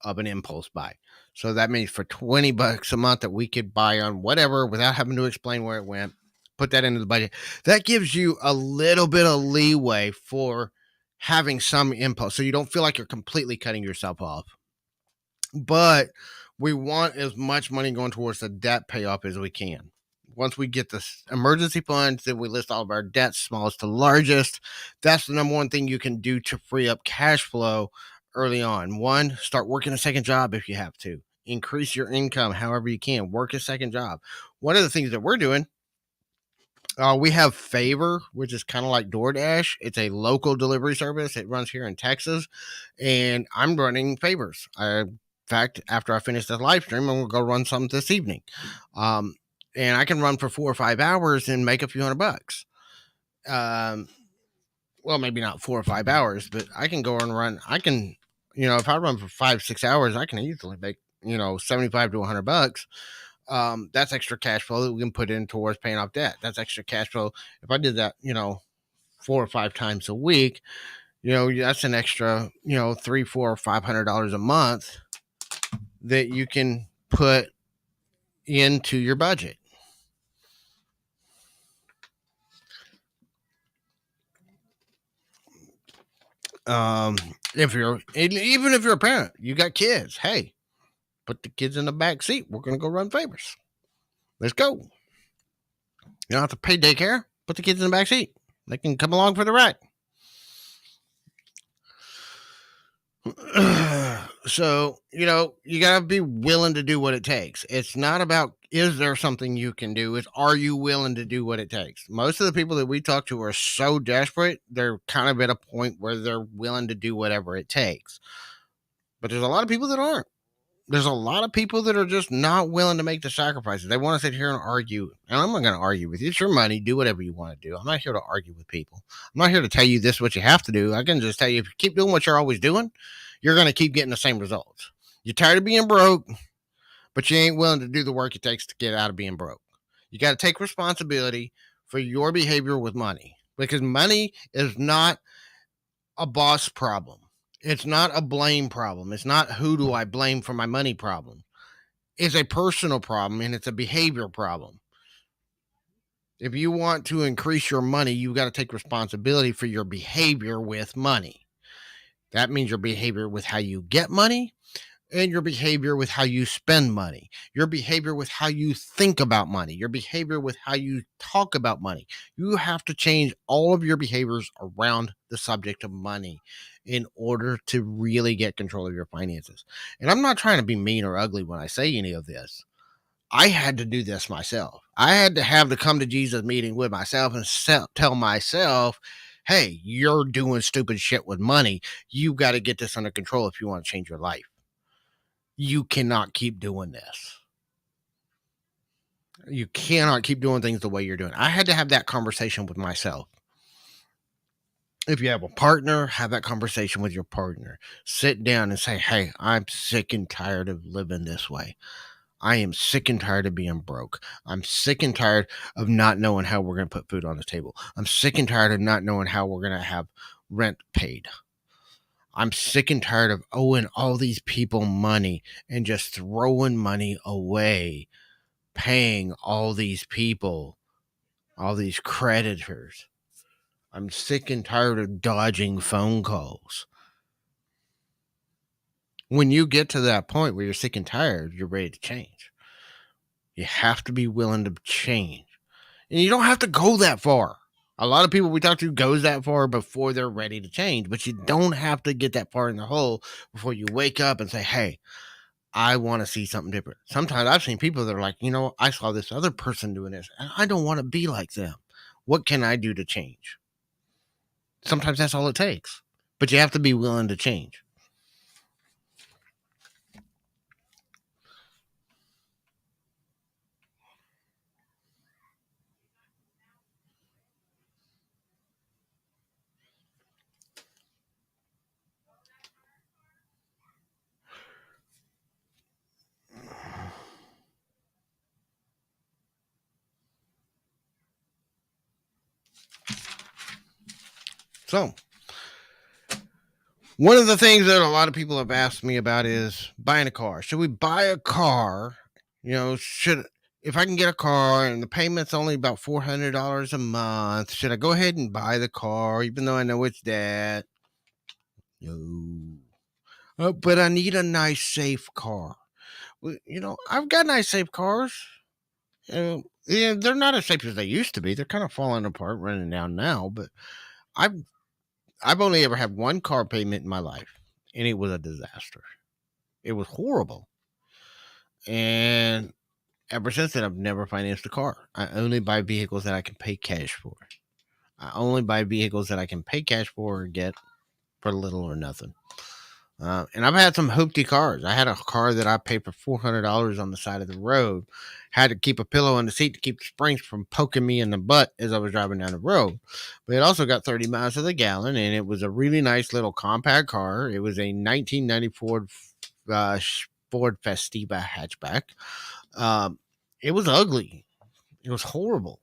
of an impulse buy. So that means for $20 a month that we could buy on whatever without having to explain where it went, put that into the budget. That gives you a little bit of leeway for having some impulse, so you don't feel like you're completely cutting yourself off. But we want as much money going towards the debt payoff as we can. Once we get the emergency funds, then we list all of our debts, smallest to largest. That's the number one thing you can do to free up cash flow early on. One, start working a second job if you have to. Increase your income however you can. Work a second job. One of the things that we're doing, we have Favor, which is kind of like DoorDash. It's a local delivery service. It runs here in Texas, and I'm running Favors. In fact, after I finish this live stream, I'm going to go run some this evening. And I can run for 4 or 5 hours and make a few $100. Well, maybe not 4 or 5 hours, but I can go and run. I can, if I run for 5, 6 hours, I can easily make, $75 to $100. That's extra cash flow that we can put in towards paying off debt. That's extra cash flow. If I did that, 4 or 5 times a week, that's an extra, $300, $400, $500 a month that you can put into your budget. If you're a parent, you got kids, hey, put the kids in the back seat. We're going to go run Favors. Let's go. You don't have to pay daycare. Put the kids in the back seat. They can come along for the ride. So, you got to be willing to do what it takes. It's not about, is there something you can do? It's, are you willing to do what it takes? Most of the people that we talk to are so desperate, they're kind of at a point where they're willing to do whatever it takes. But there's a lot of people that aren't. There's a lot of people that are just not willing to make the sacrifices. They want to sit here and argue. And I'm not going to argue with you. It's your money. Do whatever you want to do. I'm not here to argue with people. I'm not here to tell you this is what you have to do. I can just tell you, if you keep doing what you're always doing, you're going to keep getting the same results. You're tired of being broke, but you ain't willing to do the work it takes to get out of being broke. You got to take responsibility for your behavior with money, because money is not a boss problem. It's not a blame problem. It's not who do I blame for my money problem. It's a personal problem, and it's a behavior problem. If you want to increase your money, you got to take responsibility for your behavior with money. That means your behavior with how you get money, and your behavior with how you spend money, your behavior with how you think about money, your behavior with how you talk about money. You have to change all of your behaviors around the subject of money in order to really get control of your finances. And I'm not trying to be mean or ugly when I say any of this. I had to do this myself. I had to have the come to Jesus meeting with myself and tell myself, hey, you're doing stupid shit with money. You got to get this under control if you want to change your life. You cannot keep doing this. You cannot keep doing things the way you're doing. I had to have that conversation with myself. If you have a partner, have that conversation with your partner. Sit down and say, hey, I'm sick and tired of living this way. I am sick and tired of being broke. I'm sick and tired of not knowing how we're going to put food on the table. I'm sick and tired of not knowing how we're going to have rent paid. I'm sick and tired of owing all these people money and just throwing money away, paying all these people, all these creditors. I'm sick and tired of dodging phone calls. When you get to that point where you're sick and tired, you're ready to change. You have to be willing to change. And you don't have to go that far. A lot of people we talk to goes that far before they're ready to change, but you don't have to get that far in the hole before you wake up and say, "Hey, I want to see something different." Sometimes I've seen people that are like, I saw this other person doing this and I don't want to be like them. What can I do to change? Sometimes that's all it takes, but you have to be willing to change. So, one of the things that a lot of people have asked me about is buying a car. Should we buy a car? Should if I can get a car and the payment's only about $400 a month, should I go ahead and buy the car even though I know it's debt? No. But I need a nice, safe car. Well, I've got nice, safe cars. Yeah, they're not as safe as they used to be. They're kind of falling apart, running down now. But I've I've only ever had one car payment in my life, and it was a disaster. It was horrible. And ever since then, I've never financed a car. I only buy vehicles that I can pay cash for. I only buy vehicles that I can pay cash for or get for little or nothing. And I've had some hoopty cars. I had a car that I paid for $400 on the side of the road. Had to keep a pillow on the seat to keep the springs from poking me in the butt as I was driving down the road. But it also got 30 miles to the gallon, and it was a really nice little compact car. It was a 1994 Ford Festiva hatchback. Um, it was ugly. It was horrible.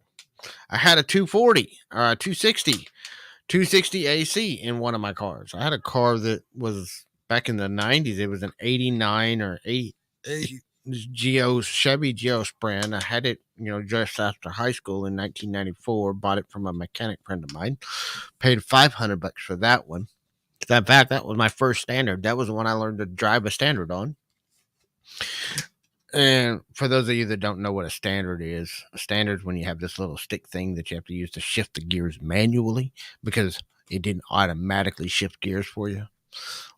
I had a 240 or a 260 AC in one of my cars. I had a car that was back in the 90s. It was an 89 or 8 Chevy Geo Sprint. I had it, just after high school in 1994. Bought it from a mechanic friend of mine. Paid $500 for that one. In fact, that was my first standard. That was the one I learned to drive a standard on. And for those of you that don't know what a standard is when you have this little stick thing that you have to use to shift the gears manually because it didn't automatically shift gears for you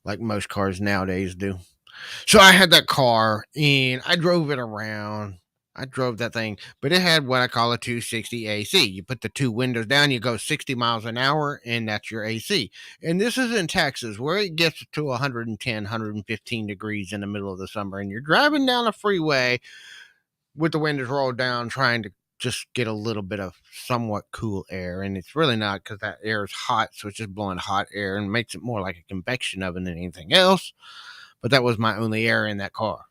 like most cars nowadays do. So I had that car and I drove it around. I drove that thing, but it had what I call a 260 AC. You put the two windows down, you go 60 miles an hour, and that's your AC. And this is in Texas, where it gets to 110, 115 degrees in the middle of the summer, and you're driving down a freeway with the windows rolled down, trying to just get a little bit of somewhat cool air. And it's really not because that air is hot, so it's just blowing hot air and makes it more like a convection oven than anything else. But that was my only air in that car.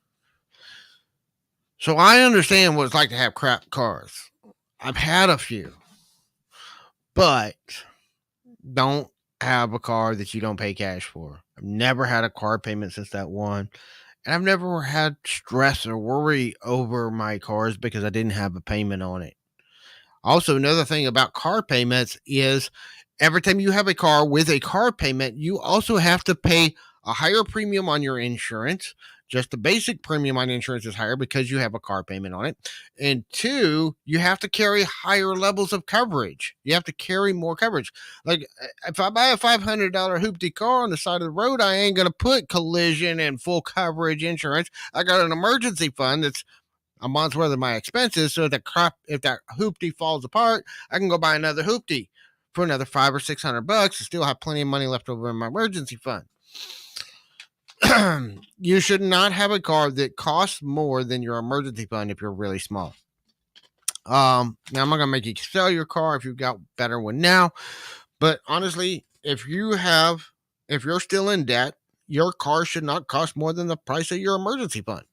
So I understand what it's like to have crap cars. I've had a few, but don't have a car that you don't pay cash for. I've never had a car payment since that one. And I've never had stress or worry over my cars because I didn't have a payment on it. Also, another thing about car payments is every time you have a car with a car payment, you also have to pay a higher premium on your insurance. Just the basic premium on insurance is higher because you have a car payment on it. And two, you have to carry higher levels of coverage. You have to carry more coverage. Like if I buy a $500 hoopty car on the side of the road, I ain't going to put collision and full coverage insurance. I got an emergency fund that's a month's worth of my expenses. So if that hoopty falls apart, I can go buy another hoopty for another $500 or $600 and still have plenty of money left over in my emergency fund. You should not have a car that costs more than your emergency fund if you're really small. Now I'm not gonna make you sell your car if you've got better one now, but honestly, if you're still in debt, your car should not cost more than the price of your emergency fund.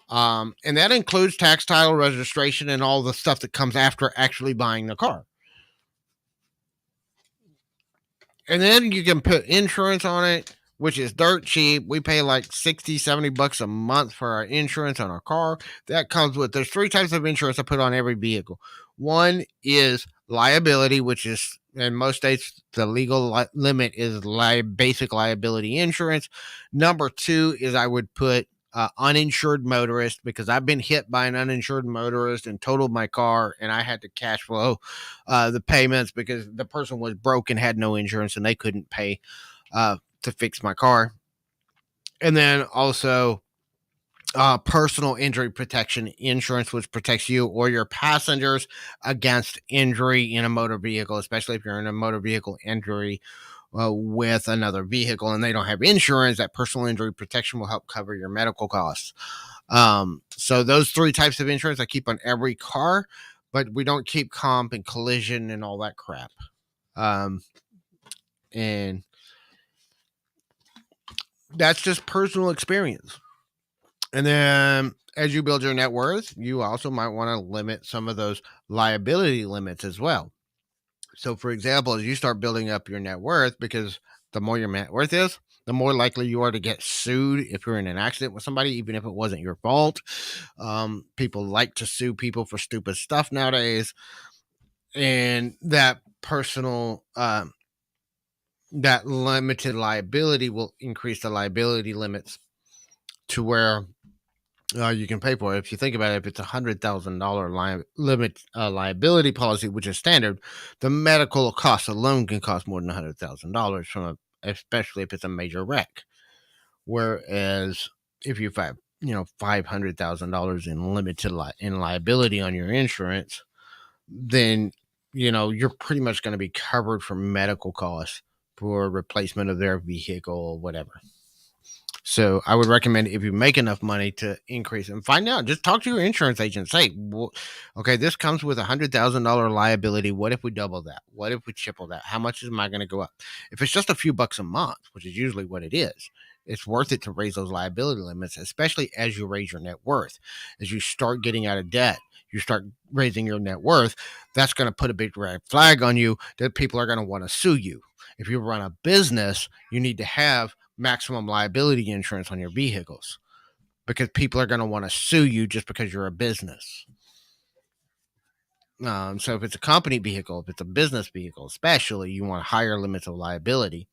And that includes tax, title, registration, and all the stuff that comes after actually buying the car. And then you can put insurance on it, which is dirt cheap. We pay like 60, $70 a month for our insurance on our car. That comes with, there's three types of insurance I put on every vehicle. One is liability, which is in most states, the legal limit is basic liability insurance. Number two is I would put uninsured motorist, because I've been hit by an uninsured motorist and totaled my car, and I had to cash flow the payments because the person was broke and had no insurance and they couldn't pay to fix my car. And then also personal injury protection insurance, which protects you or your passengers against injury in a motor vehicle, especially if you're in a motor vehicle injury with another vehicle and they don't have insurance. That personal injury protection will help cover your medical costs. So those three types of insurance I keep on every car, but we don't keep comp and collision and all that crap. And that's just personal experience. And then as you build your net worth, you also might want to limit some of those liability limits as well. So, for example, as you start building up your net worth, because the more your net worth is, the more likely you are to get sued if you're in an accident with somebody, even if it wasn't your fault. People like to sue people for stupid stuff nowadays. And that personal, that limited liability will increase the liability limits to where you can pay for it. If you think about it, if it's $100,000 limit liability policy, which is standard, the medical costs alone can cost more than $100,000 especially if it's a major wreck. Whereas if you have $500,000 in limited in liability on your insurance, then you're pretty much going to be covered for medical costs for replacement of their vehicle or whatever. So I would recommend, if you make enough money, to increase and find out. Just talk to your insurance agent. Say, well, okay, this comes with $100,000 liability. What if we double that? What if we triple that? How much am I going to go up? If it's just a few bucks a month, which is usually what it is, it's worth it to raise those liability limits, especially as you raise your net worth. As you start getting out of debt, you start raising your net worth. That's going to put a big red flag on you that people are going to want to sue you. If you run a business, you need to have maximum liability insurance on your vehicles, because people are going to want to sue you just because you're a business. So if it's a company vehicle, if it's a business vehicle, especially, you want higher limits of liability.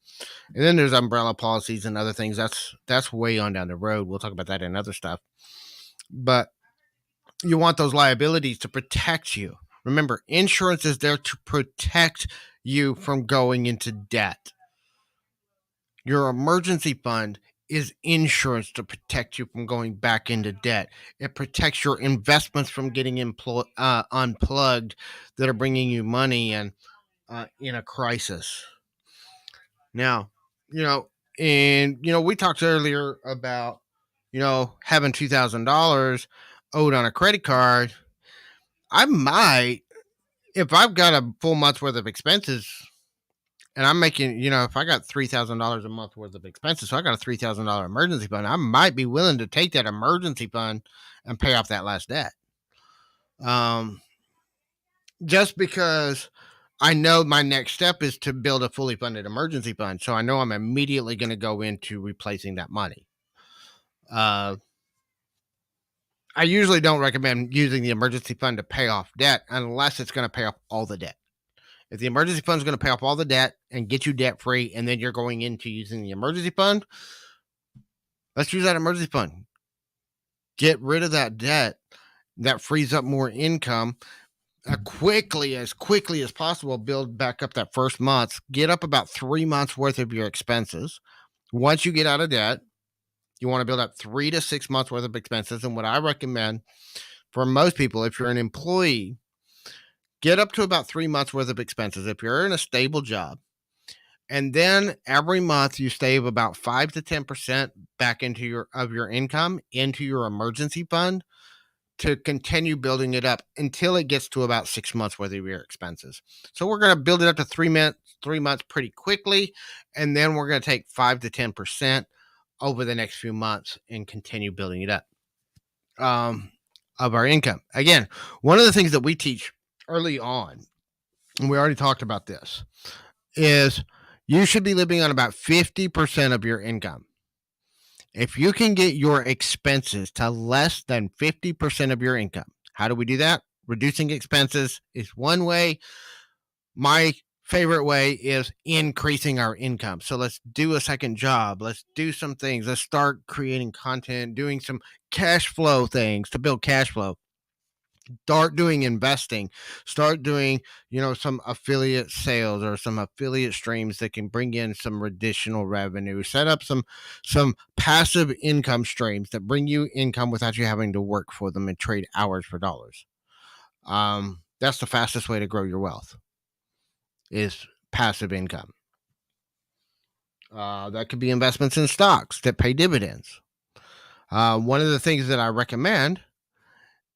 And then there's umbrella policies and other things. That's way on down the road. We'll talk about that in other stuff. But you want those liabilities to protect you. Remember, insurance is there to protect you from going into debt. Your emergency fund is insurance to protect you from going back into debt. It protects your investments from getting unplugged that are bringing you money in a crisis. Now, we talked earlier about, having $2,000 owed on a credit card. I might, if I've got a full month's worth of expenses, and I'm making, if I got $3,000 a month worth of expenses, so I got a $3,000 emergency fund, I might be willing to take that emergency fund and pay off that last debt. Just because I know my next step is to build a fully funded emergency fund. So I know I'm immediately going to go into replacing that money. I usually don't recommend using the emergency fund to pay off debt unless it's going to pay off all the debt. If the emergency fund is going to pay off all the debt and get you debt free, and then you're going into using the emergency fund, let's use that emergency fund. Get rid of that debt. That frees up more income. Quickly as possible, build back up that first month. Get up about 3 months worth of your expenses. Once you get out of debt, you want to build up 3 to 6 months worth of expenses. And what I recommend for most people, if you're an employee, get up to about 3 months worth of expenses if you're in a stable job. And then every month you save about 5 to 10% back into your income into your emergency fund to continue building it up until it gets to about 6 months worth of your expenses. So we're going to build it up to 3 months pretty quickly, and then we're going to take 5 to 10% over the next few months and continue building it up of our income. Again, one of the things that we teach early on, and we already talked about this, is You should be living on about 50% of your income. If you can get your expenses to less than 50% of your income, how do we do that? Reducing expenses is one way. My favorite way is increasing our income. So let's do a second job. Let's do some things. Let's start creating content, doing some cash flow things to build cash flow. Start doing investing, start doing, some affiliate sales or some affiliate streams that can bring in some additional revenue. Set up some passive income streams that bring you income without you having to work for them and trade hours for dollars. That's the fastest way to grow your wealth, is passive income. That could be investments in stocks that pay dividends. One of the things that I recommend,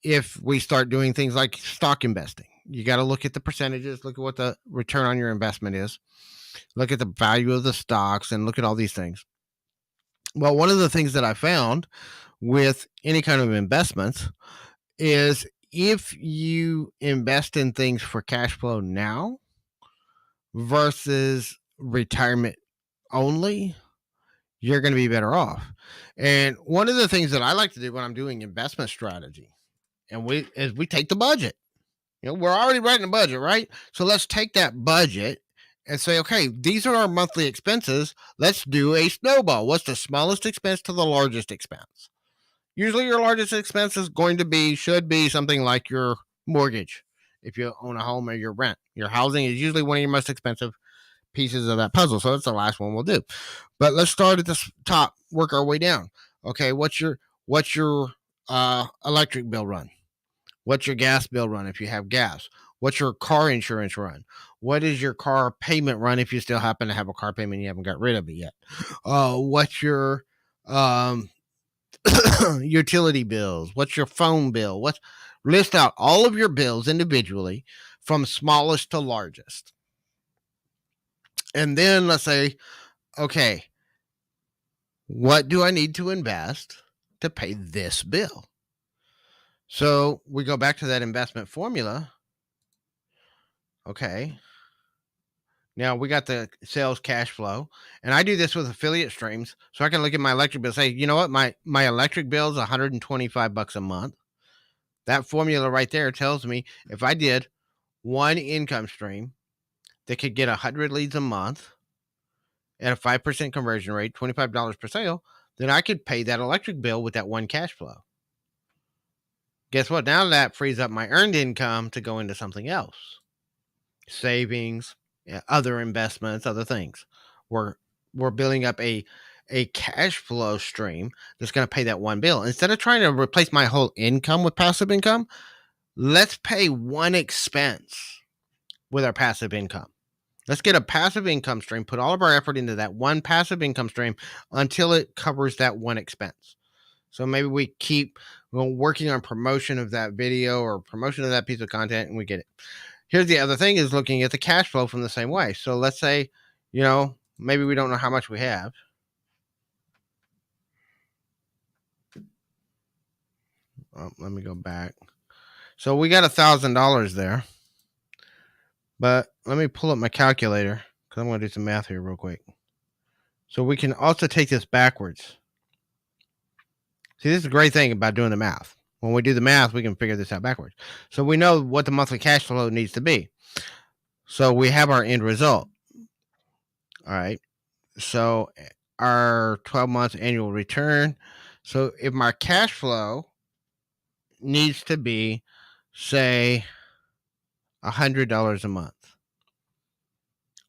if we start doing things like stock investing, you got to look at the percentages, look at what the return on your investment is, look at the value of the stocks, and look at all these things. Well, one of the things that I found with any kind of investments is if you invest in things for cash flow now versus retirement only, you're going to be better off. And one of the things that I like to do when I'm doing investment strategy, and we take the budget. We're already writing a budget, right? So let's take that budget and say, okay, these are our monthly expenses. Let's do a snowball. What's the smallest expense to the largest expense? Usually your largest expense is should be something like your mortgage. If you own a home or your rent, your housing is usually one of your most expensive pieces of that puzzle. So that's the last one we'll do. But let's start at the top, work our way down. Okay, what's your electric bill run? What's your gas bill run if you have gas? What's your car insurance run? What is your car payment run if you still happen to have a car payment and you haven't got rid of it yet? What's your utility bills? What's your phone bill? List out all of your bills individually from smallest to largest. And then let's say, okay, what do I need to invest to pay this bill? So we go back to that investment formula. Okay. Now we got the sales cash flow, and I do this with affiliate streams. So I can look at my electric bill and say, you know what? My electric bill is $125 a month. That formula right there tells me if I did one income stream that could get 100 leads a month at a 5% conversion rate, $25 per sale, then I could pay that electric bill with that one cash flow. Guess what? Now that frees up my earned income to go into something else. Savings, other investments, other things. We're building up a cash flow stream that's going to pay that one bill. Instead of trying to replace my whole income with passive income, let's pay one expense with our passive income. Let's get a passive income stream, put all of our effort into that one passive income stream until it covers that one expense. So maybe we keep working on promotion of that video or promotion of that piece of content, and we get it. Here's the other thing, is looking at the cash flow from the same way. So let's say, maybe we don't know how much we have. Let me go back. So we got $1,000 there. But let me pull up my calculator because I'm going to do some math here real quick. So we can also take this backwards. See, this is a great thing about doing the math. When we do the math, we can figure this out backwards. So we know what the monthly cash flow needs to be. So we have our end result. All right. So our 12 months annual return. So if my cash flow needs to be, say, $100 a month.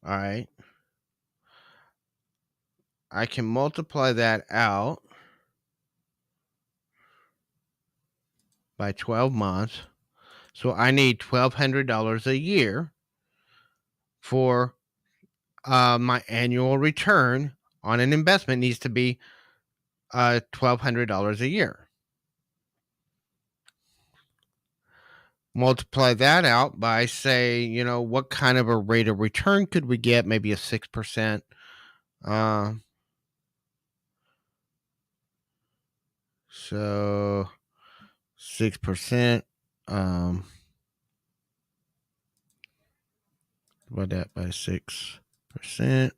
All right. I can multiply that out by 12 months. So I need $1,200 a year for my annual return on an investment needs to be $1,200 a year. Multiply that out by, say, what kind of a rate of return could we get? Maybe a 6%. So 6%. Divide that by 6%.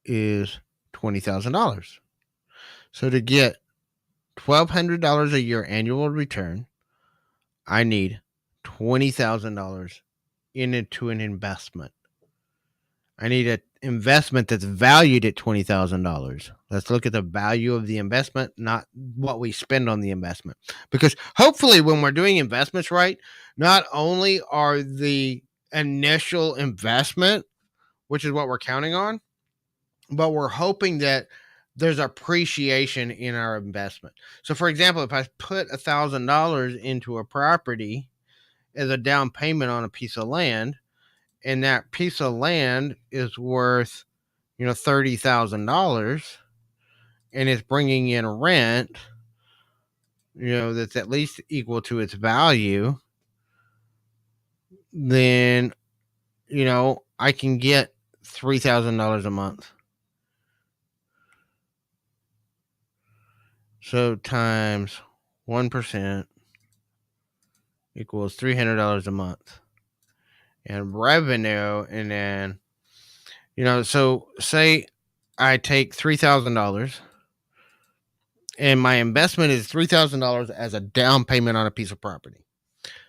is $20,000. So to get $1,200 a year annual return, I need $20,000 into an investment. I need an investment that's valued at $20,000. Let's look at the value of the investment, not what we spend on the investment. Because hopefully, when we're doing investments right, not only are the initial investment, which is what we're counting on, but we're hoping that there's appreciation in our investment. So, for example, if I put $1,000 into a property as a down payment on a piece of land, and that piece of land is worth, $30,000, and it's bringing in rent, that's at least equal to its value, then, I can get $3,000 a month. So times 1% equals $300 a month. And revenue, and then, so say I take $3,000 and my investment is $3,000 as a down payment on a piece of property.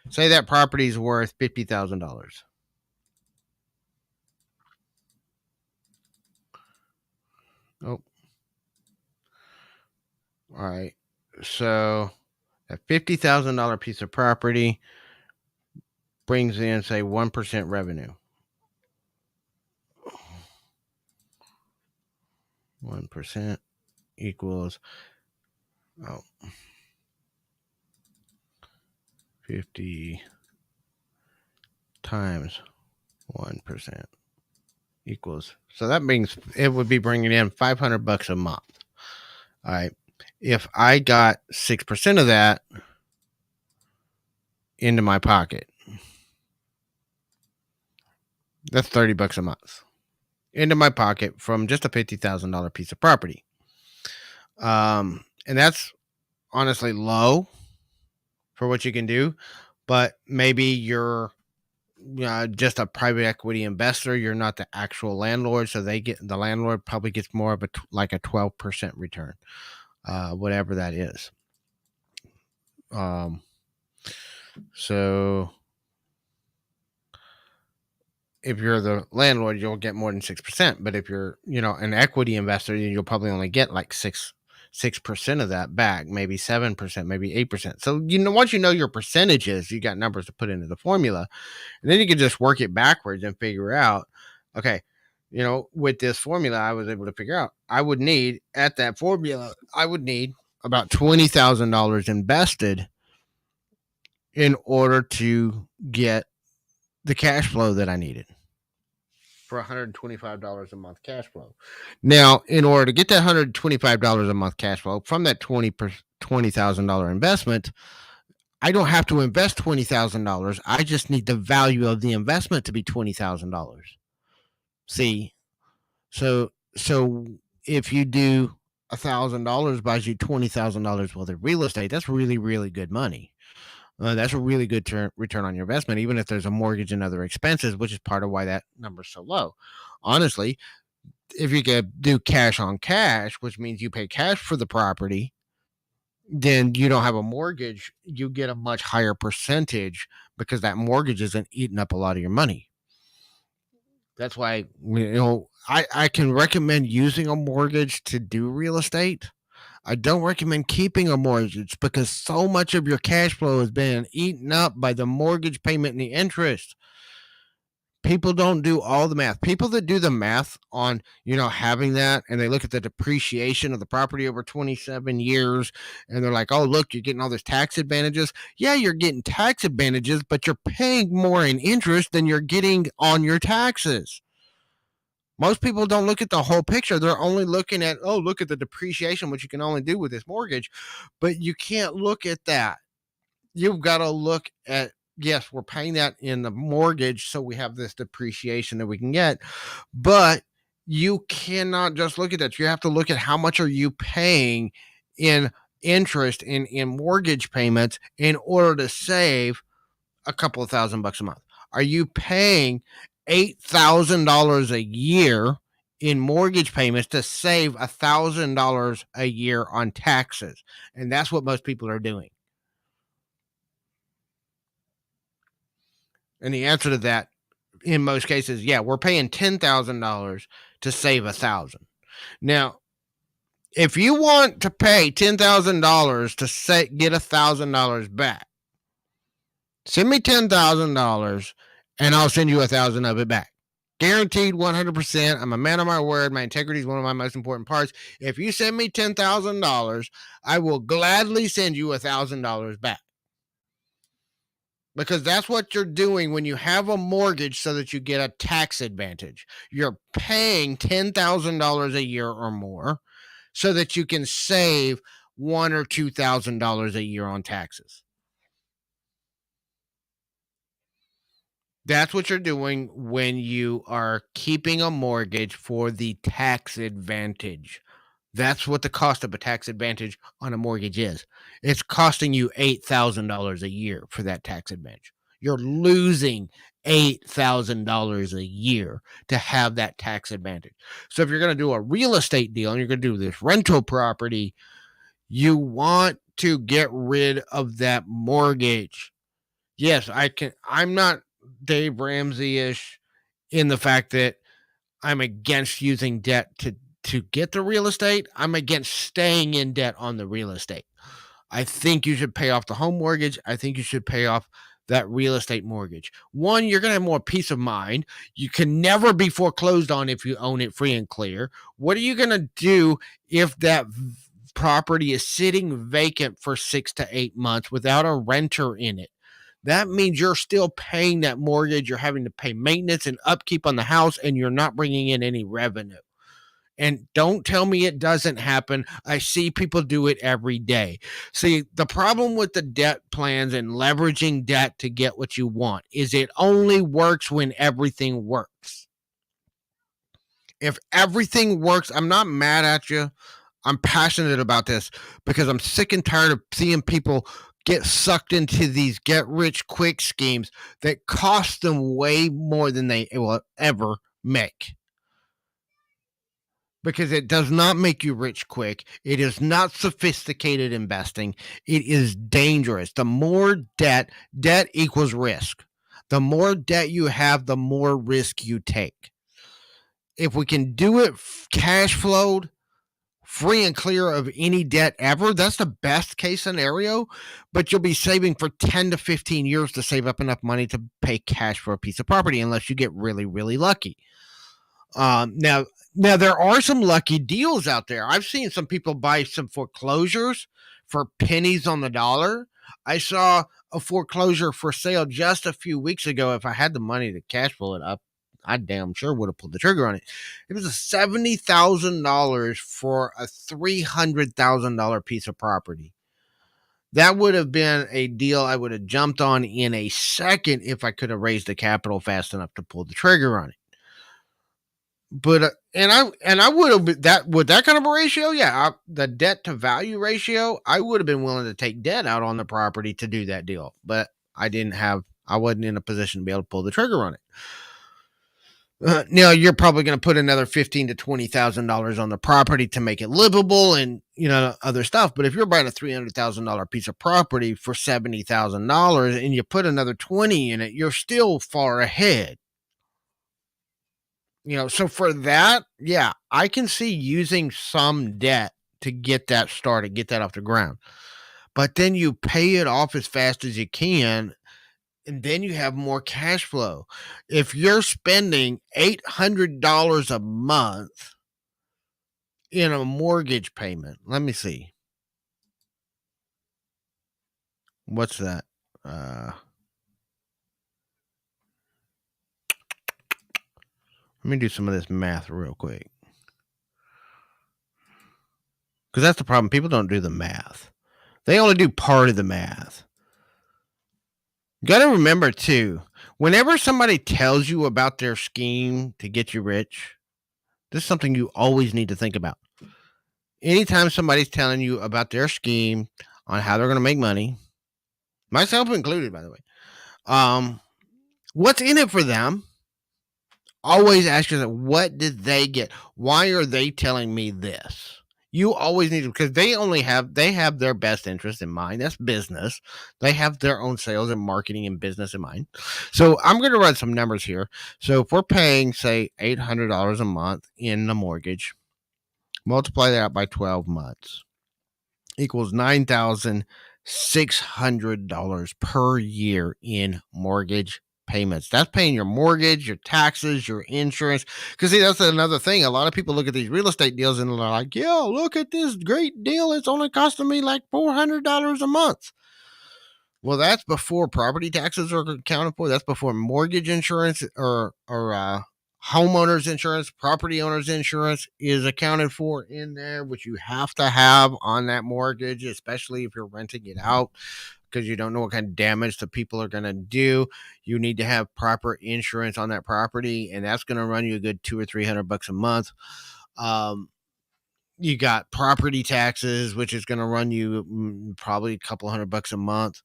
Say that property is worth $50,000. Oh, all right. So a $50,000 piece of property brings in, say, 1% revenue. 1% equals 50 times 1% equals. So that means it would be bringing in $500 a month. All right. If I got 6% of that into my pocket, that's $30 a month into my pocket from just a $50,000 piece of property. And that's honestly low for what you can do, but maybe you're just a private equity investor. You're not the actual landlord, so the landlord probably gets more of like a 12% return, whatever that is. So if you're the landlord, you'll get more than 6%. But if you're, an equity investor, you'll probably only get like 6% of that back, maybe 7%, maybe 8%. So, once you know your percentages, you got numbers to put into the formula, and then you can just work it backwards and figure out, okay, with this formula, I was able to figure out I would need about $20,000 invested in order to get the cash flow that I needed for $125 a month cash flow. Now, in order to get that $125 a month cash flow from that $20,000 investment, I don't have to invest $20,000. I just need the value of the investment to be $20,000. See, so if you do $1,000 buys you $20,000 worth of real estate, that's really, really good money. That's a really good return on your investment, even if there's a mortgage and other expenses, which is part of why that number's so low. Honestly, if you could do cash on cash, which means you pay cash for the property, then you don't have a mortgage, you get a much higher percentage because that mortgage isn't eating up a lot of your money. That's why, I can recommend using a mortgage to do real estate. I don't recommend keeping a mortgage because so much of your cash flow has been eaten up by the mortgage payment and the interest. People don't do all the math. People that do the math on, having that, and they look at the depreciation of the property over 27 years, and they're like, oh, look, you're getting all these tax advantages. Yeah, you're getting tax advantages, but you're paying more in interest than you're getting on your taxes. Most people don't look at the whole picture. They're only looking at, oh, look at the depreciation, which you can only do with this mortgage. But you can't look at that. You've got to look at, yes, we're paying that in the mortgage, so we have this depreciation that we can get. But you cannot just look at that. You have to look at how much are you paying in interest in mortgage payments in order to save a couple of $1,000 a month. Are you paying $8,000 a year in mortgage payments to save $1,000 a year on taxes. And that's what most people are doing. And the answer to that, in most cases, yeah, we're paying $10,000 to save $1,000. Now, if you want to pay $10,000 to get $1,000 back, send me $10,000 and I'll send you $1,000 of it back. Guaranteed 100%. I'm a man of my word. My integrity is one of my most important parts. If you send me $10,000, I will gladly send you $1,000 back. Because that's what you're doing when you have a mortgage so that you get a tax advantage. You're paying $10,000 a year or more so that you can save $1,000 or $2,000 a year on taxes. That's what you're doing when you are keeping a mortgage for the tax advantage. That's what the cost of a tax advantage on a mortgage is. It's costing you $8,000 a year for that tax advantage. You're losing $8,000 a year to have that tax advantage. So if you're going to do a real estate deal and you're going to do this rental property, you want to get rid of that mortgage. Yes, I'm not Dave Ramsey-ish in the fact that I'm against using debt to get the real estate. I'm against staying in debt on the real estate. I think you should pay off the home mortgage. I think you should pay off that real estate mortgage. One, you're going to have more peace of mind. You can never be foreclosed on if you own it free and clear. What are you going to do if that property is sitting vacant for 6 to 8 months without a renter in it? That means you're still paying that mortgage. You're having to pay maintenance and upkeep on the house, and you're not bringing in any revenue. And don't tell me it doesn't happen. I see people do it every day. See, the problem with the debt plans and leveraging debt to get what you want is it only works when everything works. If everything works, I'm not mad at you. I'm passionate about this because I'm sick and tired of seeing people get sucked into these get rich quick schemes that cost them way more than they will ever make. Because it does not make you rich quick. It is not sophisticated investing. It is dangerous. The more debt equals risk. The more debt you have, the more risk you take. If we can do it cash flowed, free and clear of any debt ever, that's the best case scenario, but you'll be saving for 10 to 15 years to save up enough money to pay cash for a piece of property unless you get really, really lucky. Now there are some lucky deals out there. I've seen some people buy some foreclosures for pennies on the dollar. I saw a foreclosure for sale just a few weeks ago. If I had the money to cash flow it up, I damn sure would have pulled the trigger on it. It was a $70,000 for a $300,000 piece of property. That would have been a deal I would have jumped on in a second if I could have raised the capital fast enough to pull the trigger on it. But I would have that with that kind of a ratio, yeah, the debt to value ratio, I would have been willing to take debt out on the property to do that deal, but I wasn't in a position to be able to pull the trigger on it. Now you're probably going to put another $15,000 to $20,000 on the property to make it livable and other stuff. But if you're buying a $300,000 piece of property for $70,000 and you put another 20 in it, you're still far ahead. So for that, yeah, I can see using some debt to get that started, get that off the ground. But then you pay it off as fast as you can, and then you have more cash flow. If you're spending $800 a month in a mortgage payment, let me see. What's that? Let me do some of this math real quick. Because that's the problem. People don't do the math. They only do part of the math. You got to remember, too, whenever somebody tells you about their scheme to get you rich, this is something you always need to think about. Anytime somebody's telling you about their scheme on how they're going to make money, myself included, by the way, what's in it for them? Always ask yourself, what did they get? Why are they telling me this? You always need to, because they have their best interest in mind. That's business. They have their own sales and marketing and business in mind. So I'm going to run some numbers here. So if we're paying, say, $800 a month in the mortgage, multiply that out by 12 months, equals $9,600 per year in mortgage payments. That's paying your mortgage, your taxes, your insurance. Because see, that's another thing. A lot of people look at these real estate deals and they're like, "Yeah, look at this great deal. It's only costing me like $400 a month." Well, that's before property taxes are accounted for. That's before mortgage insurance or homeowners insurance, property owners insurance is accounted for in there, which you have to have on that mortgage, especially if you're renting it out, because you don't know what kind of damage the people are going to do. You need to have proper insurance on that property, and that's going to run you a good $200 or $300 a month. You got property taxes, which is going to run you probably a couple $100 a month.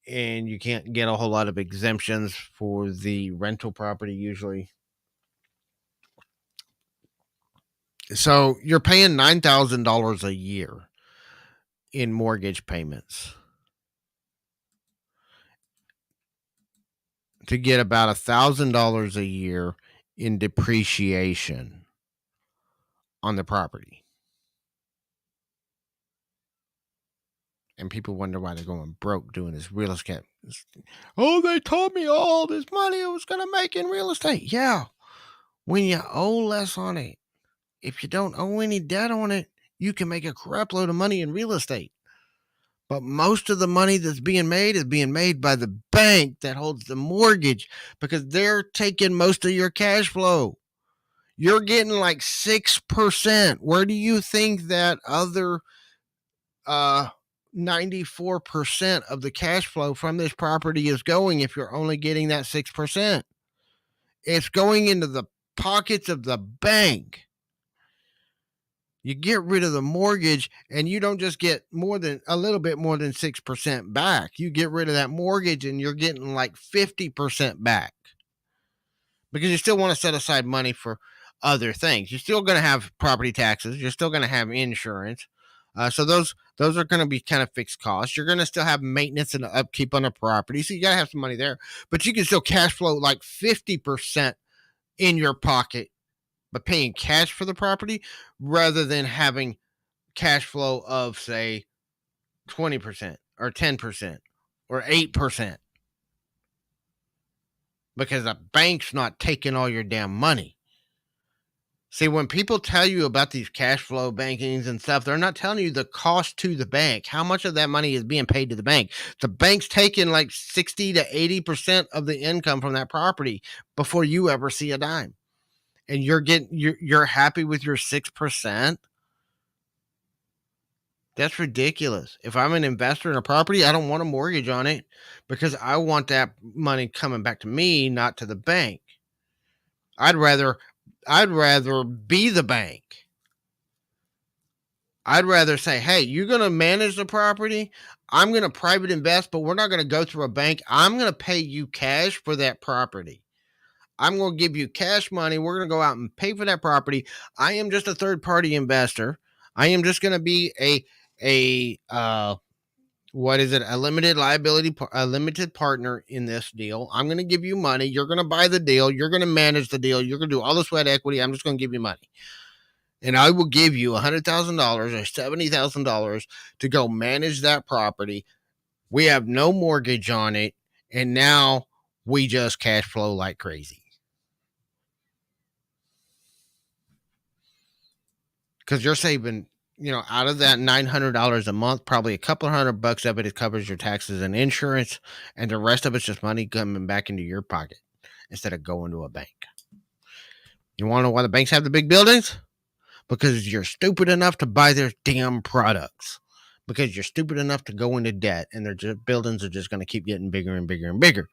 And you can't get a whole lot of exemptions for the rental property usually. So you're paying $9,000 a year in mortgage payments to get about $1,000 a year in depreciation on the property. And people wonder why they're going broke doing this real estate. Oh, they told me all this money I was going to make in real estate. Yeah. When you owe less on it, if you don't owe any debt on it, you can make a crap load of money in real estate. But most of the money that's being made is being made by the bank that holds the mortgage, because they're taking most of your cash flow. You're getting like 6%. Where do you think that other 94% of the cash flow from this property is going if you're only getting that 6%? It's going into the pockets of the bank. You get rid of the mortgage and you don't just get more than a little bit more than 6% back. You get rid of that mortgage and you're getting like 50% back, because you still want to set aside money for other things. You're still going to have property taxes. You're still going to have insurance. So those are going to be kind of fixed costs. You're going to still have maintenance and upkeep on the property. So you got to have some money there, but you can still cash flow like 50% in your pocket by paying cash for the property rather than having cash flow of, say, 20% or 10% or 8%, because the bank's not taking all your damn money. See, when people tell you about these cash flow bankings and stuff, they're not telling you the cost to the bank. How much of that money is being paid to the bank? The bank's taking like 60 to 80% of the income from that property before you ever see a dime. And you're happy with your 6%? That's ridiculous. If I'm an investor in a property, I don't want a mortgage on it, because I want that money coming back to me, not to the bank. I'd rather be the bank. I'd rather say, "Hey, you're going to manage the property. I'm going to private invest, but we're not going to go through a bank. I'm going to pay you cash for that property. I'm going to give you cash money. We're going to go out and pay for that property. I am just a third party investor. I am just going to be a what is it? A limited partner in this deal. I'm going to give you money. You're going to buy the deal. You're going to manage the deal. You're going to do all the sweat equity. I'm just going to give you money. And I will give you $100,000 or $70,000 to go manage that property. We have no mortgage on it. And now we just cash flow like crazy. Because you're saving, out of that $900 a month, probably a couple $100 of it covers your taxes and insurance, and the rest of it's just money coming back into your pocket instead of going to a bank. You want to know why the banks have the big buildings? Because you're stupid enough to buy their damn products. Because you're stupid enough to go into debt, and their buildings are just going to keep getting bigger and bigger and bigger.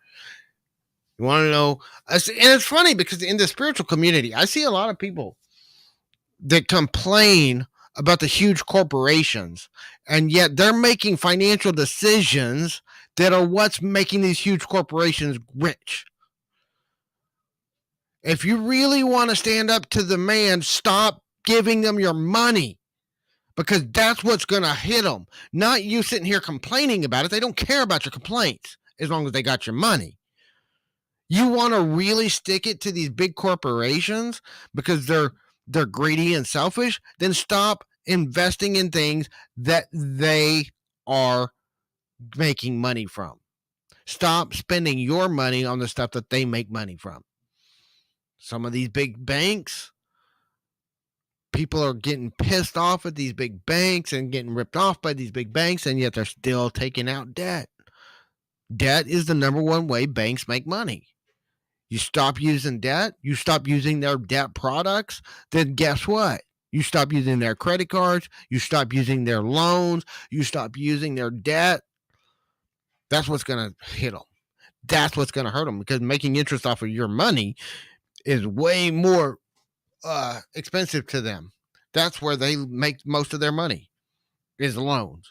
You want to know? And it's funny, because in the spiritual community, I see a lot of people that complain about the huge corporations, and yet they're making financial decisions that are what's making these huge corporations rich. If you really want to stand up to the man, stop giving them your money, because that's what's going to hit them. Not you sitting here complaining about it. They don't care about your complaints as long as they got your money. You want to really stick it to these big corporations because they're greedy and selfish, then stop investing in things that they are making money from. Stop spending your money on the stuff that they make money from. Some of these big banks, people are getting pissed off at these big banks and getting ripped off by these big banks, and yet they're still taking out debt. Debt is the number one way banks make money. You stop using debt, you stop using their debt products, then guess what? You stop using their credit cards, you stop using their loans, you stop using their debt. That's what's going to hit them. That's what's going to hurt them, because making interest off of your money is way more expensive to them. That's where they make most of their money, is loans.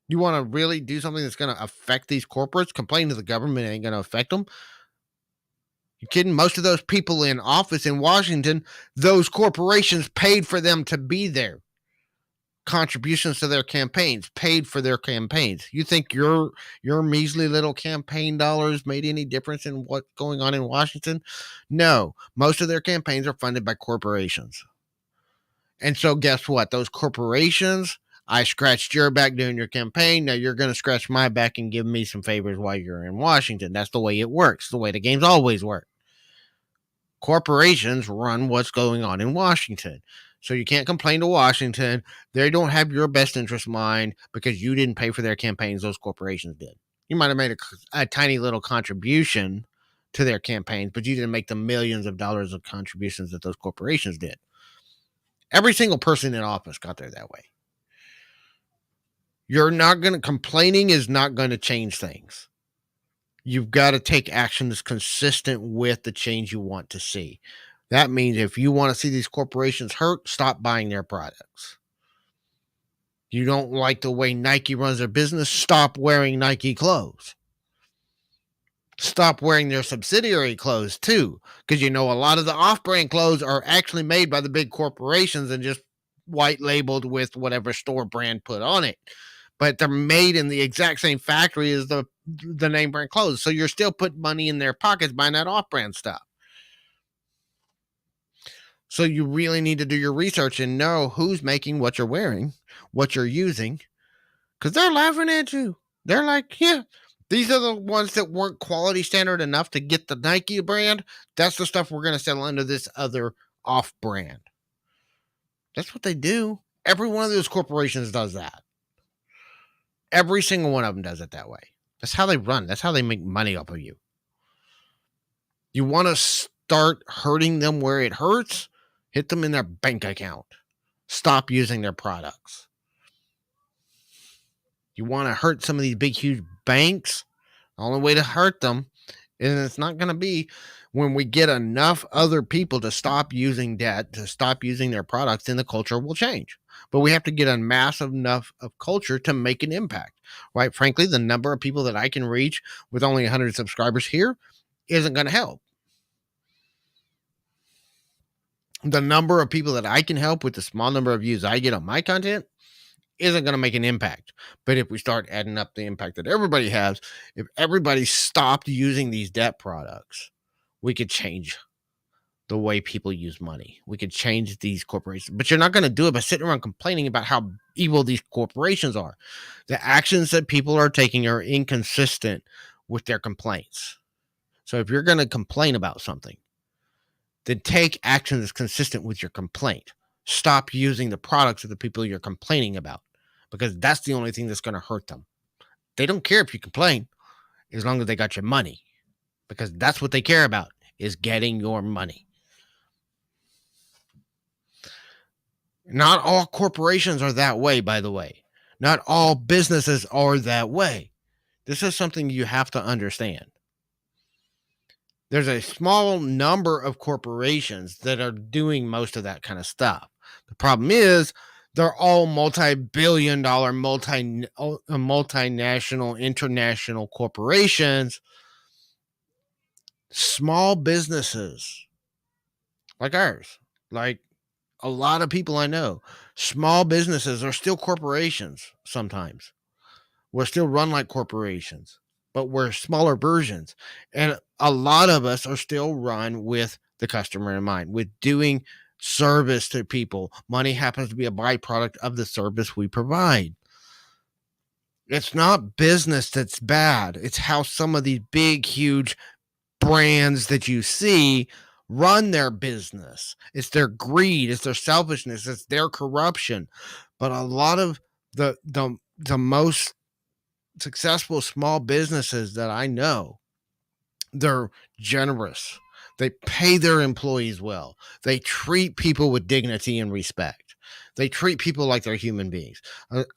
You want to really do something that's going to affect these corporates? Complain to the government ain't going to affect them. You kidding? Most of those people in office in Washington, those corporations paid for them to be there. Contributions to their campaigns paid for their campaigns. You think your measly little campaign dollars made any difference in what's going on in Washington? No. Most of their campaigns are funded by corporations. And so guess what? Those corporations, I scratched your back during your campaign. Now you're going to scratch my back and give me some favors while you're in Washington. That's the way it works. The way the games always work. Corporations run what's going on in Washington. So you can't complain to Washington. They don't have your best interest in mind because you didn't pay for their campaigns. Those corporations did. You might have made a tiny little contribution to their campaigns, but you didn't make the millions of dollars of contributions that those corporations did. Every single person in office got there that way. Complaining is not going to change things. You've got to take action that's consistent with the change you want to see. That means if you want to see these corporations hurt, stop buying their products. You don't like the way Nike runs their business, stop wearing Nike clothes. Stop wearing their subsidiary clothes too, because a lot of the off-brand clothes are actually made by the big corporations and just white labeled with whatever store brand put on it. But they're made in the exact same factory as the name brand clothes. So you're still putting money in their pockets buying that off-brand stuff. So you really need to do your research and know who's making what you're wearing, what you're using, because they're laughing at you. They're like, yeah, these are the ones that weren't quality standard enough to get the Nike brand. That's the stuff we're going to sell under this other off-brand. That's what they do. Every one of those corporations does that. Every single one of them does it that way. That's how they run. That's how they make money off of you. You want to start hurting them where it hurts? Hit them in their bank account. Stop using their products. You want to hurt some of these big, huge banks? The only way to hurt them, and it's not going to be when we get enough other people to stop using debt, to stop using their products, then the culture will change. But we have to get a massive enough of culture to make an impact, right? Frankly, the number of people that I can reach with only 100 subscribers here isn't going to help. The number of people that I can help with the small number of views I get on my content isn't going to make an impact. But if we start adding up the impact that everybody has, if everybody stopped using these debt products, we could change the way people use money. We could change these corporations. But you're not going to do it by sitting around complaining about how evil these corporations are. The actions that people are taking are inconsistent with their complaints. So if you're going to complain about something, then take action that's consistent with your complaint. Stop using the products of the people you're complaining about, because that's the only thing that's going to hurt them. They don't care if you complain as long as they got your money, because that's what they care about, is getting your money. Not all corporations are that way, by the way. Not all businesses are that way. This is something you have to understand. There's a small number of corporations that are doing most of that kind of stuff. The problem is they're all multi-billion dollar, multinational, international corporations Small businesses like ours, like a lot of people I know, small businesses are still corporations sometimes. We're still run like corporations, but we're smaller versions. And a lot of us are still run with the customer in mind, with doing service to people. Money happens to be a byproduct of the service we provide. It's not business that's bad. It's how some of these big, huge brands that you see run their business. It's their greed, it's their selfishness, it's their corruption. But a lot of the most successful small businesses that I know, they're generous. They pay their employees well. They treat people with dignity and respect. They treat people like they're human beings.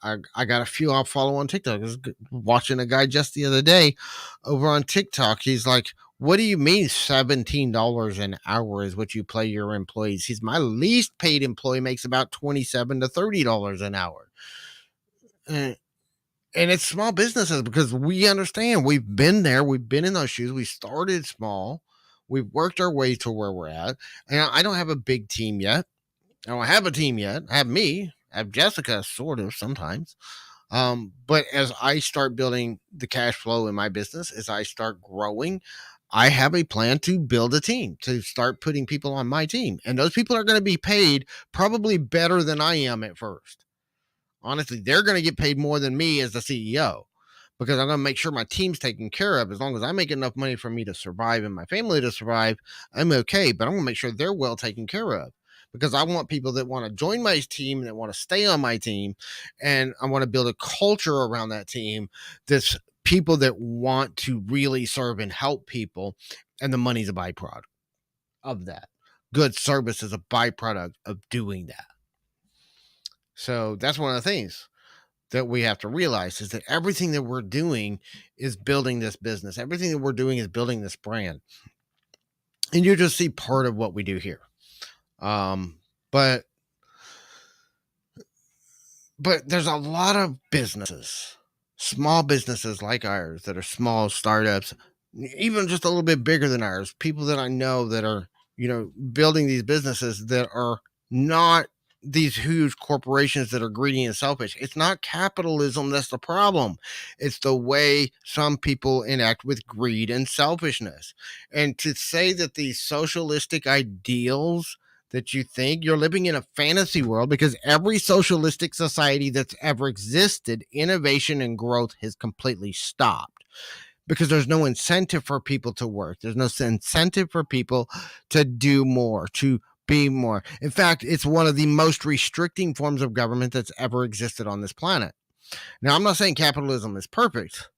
I got a few I'll follow on TikTok. I was watching a guy just the other day over on TikTok. He's like, what do you mean $17 an hour is what you pay your employees? He's my least paid employee makes about $27 to $30 an hour. And it's small businesses because we understand we've been there, we've been in those shoes, we started small, we've worked our way to where we're at. And I don't have a big team yet. I don't have a team yet. I have me, I have Jessica, sort of sometimes. But as I start building the cash flow in my business, as I start growing, I have a plan to build a team, to start putting people on my team. And those people are going to be paid probably better than I am at first. Honestly, they're going to get paid more than me as the CEO because I'm going to make sure my team's taken care of. As long as I make enough money for me to survive and my family to survive, I'm okay. But I'm going to make sure they're well taken care of because I want people that want to join my team, that want to stay on my team. And I want to build a culture around that team that's people that want to really serve and help people. And the money's a byproduct of that. Good service is a byproduct of doing that. So that's one of the things that we have to realize is that everything that we're doing is building this business. Everything that we're doing is building this brand. And you just see part of what we do here. But there's a lot of businesses, small businesses like ours that are small startups, even just a little bit bigger than ours, people that I know that are, building these businesses that are not these huge corporations that are greedy and selfish. It's not capitalism that's the problem. It's the way some people enact with greed and selfishness. And to say that these socialistic ideals that you think you're living in a fantasy world, because every socialistic society that's ever existed, innovation and growth has completely stopped because there's no incentive for people to work. There's no incentive for people to do more, to be more. In fact, it's one of the most restricting forms of government that's ever existed on this planet. Now, I'm not saying capitalism is perfect,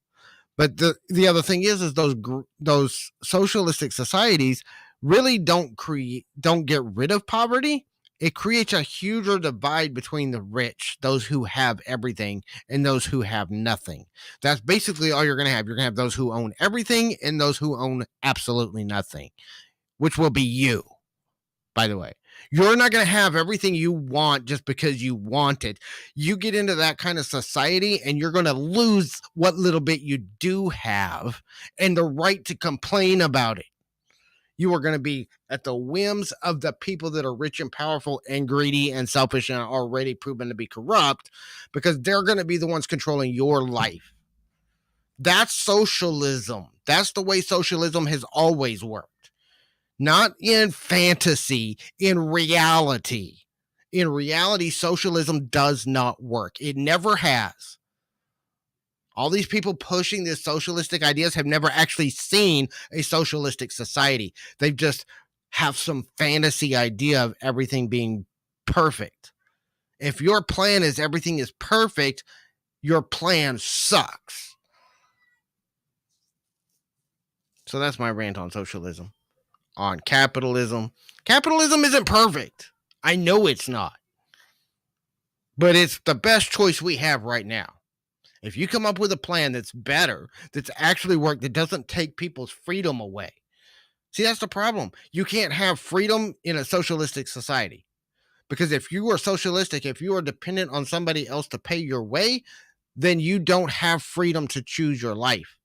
but the other thing is those socialistic societies really don't get rid of poverty. It creates a huger divide between the rich, those who have everything, and those who have nothing. That's basically all you're going to have. You're going to have those who own everything and those who own absolutely nothing, which will be you, by the way. You're not going to have everything you want just because you want it. You get into that kind of society and you're going to lose what little bit you do have and the right to complain about it. You are going to be at the whims of the people that are rich and powerful and greedy and selfish and already proven to be corrupt because they're going to be the ones controlling your life. That's socialism. That's the way socialism has always worked. Not in fantasy, in reality. In reality, socialism does not work. It never has. All these people pushing these socialistic ideas have never actually seen a socialistic society. They just have some fantasy idea of everything being perfect. If your plan is everything is perfect, your plan sucks. So that's my rant on socialism. On capitalism. Capitalism isn't perfect. I know it's not. But it's the best choice we have right now. If you come up with a plan that's better, that's actually worked, that doesn't take people's freedom away. See, that's the problem. You can't have freedom in a socialistic society. Because if you are socialistic, if you are dependent on somebody else to pay your way, then you don't have freedom to choose your life.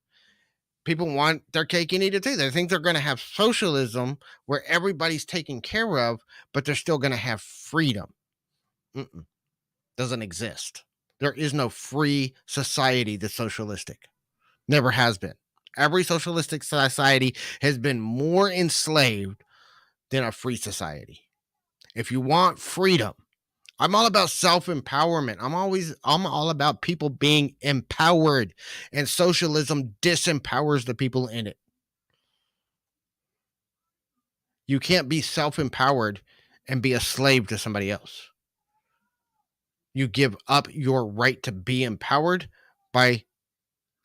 People want their cake and eat it too. They think they're going to have socialism where everybody's taken care of, but they're still going to have freedom. Mm-mm. Doesn't exist. There is no free society that's socialistic. Never has been. Every socialistic society has been more enslaved than a free society. If you want freedom, I'm all about self-empowerment. I'm all about people being empowered, and socialism disempowers the people in it. You can't be self-empowered and be a slave to somebody else. You give up your right to be empowered by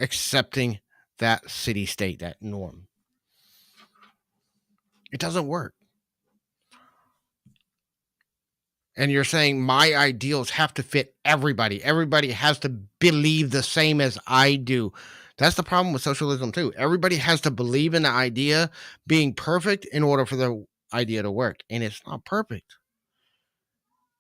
accepting that city state, that norm. It doesn't work. And you're saying my ideals have to fit everybody. Everybody has to believe the same as I do. That's the problem with socialism, too. Everybody has to believe in the idea being perfect in order for the idea to work. And it's not perfect.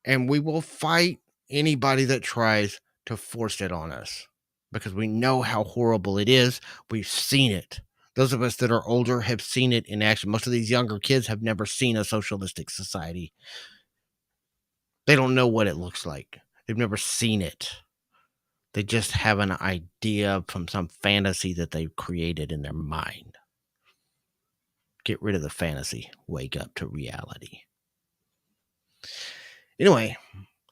And we will fight anybody that tries to force it on us because we know how horrible it is. We've seen it. Those of us that are older have seen it in action. Most of these younger kids have never seen a socialistic society. They don't know what it looks like. They've never seen it. They just have an idea from some fantasy that they've created in their mind. Get rid of the fantasy. Wake up to reality. Anyway,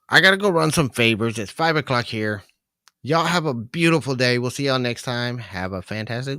I got to go run some favors. It's 5 o'clock here. Y'all have a beautiful day. We'll see y'all next time. Have a fantastic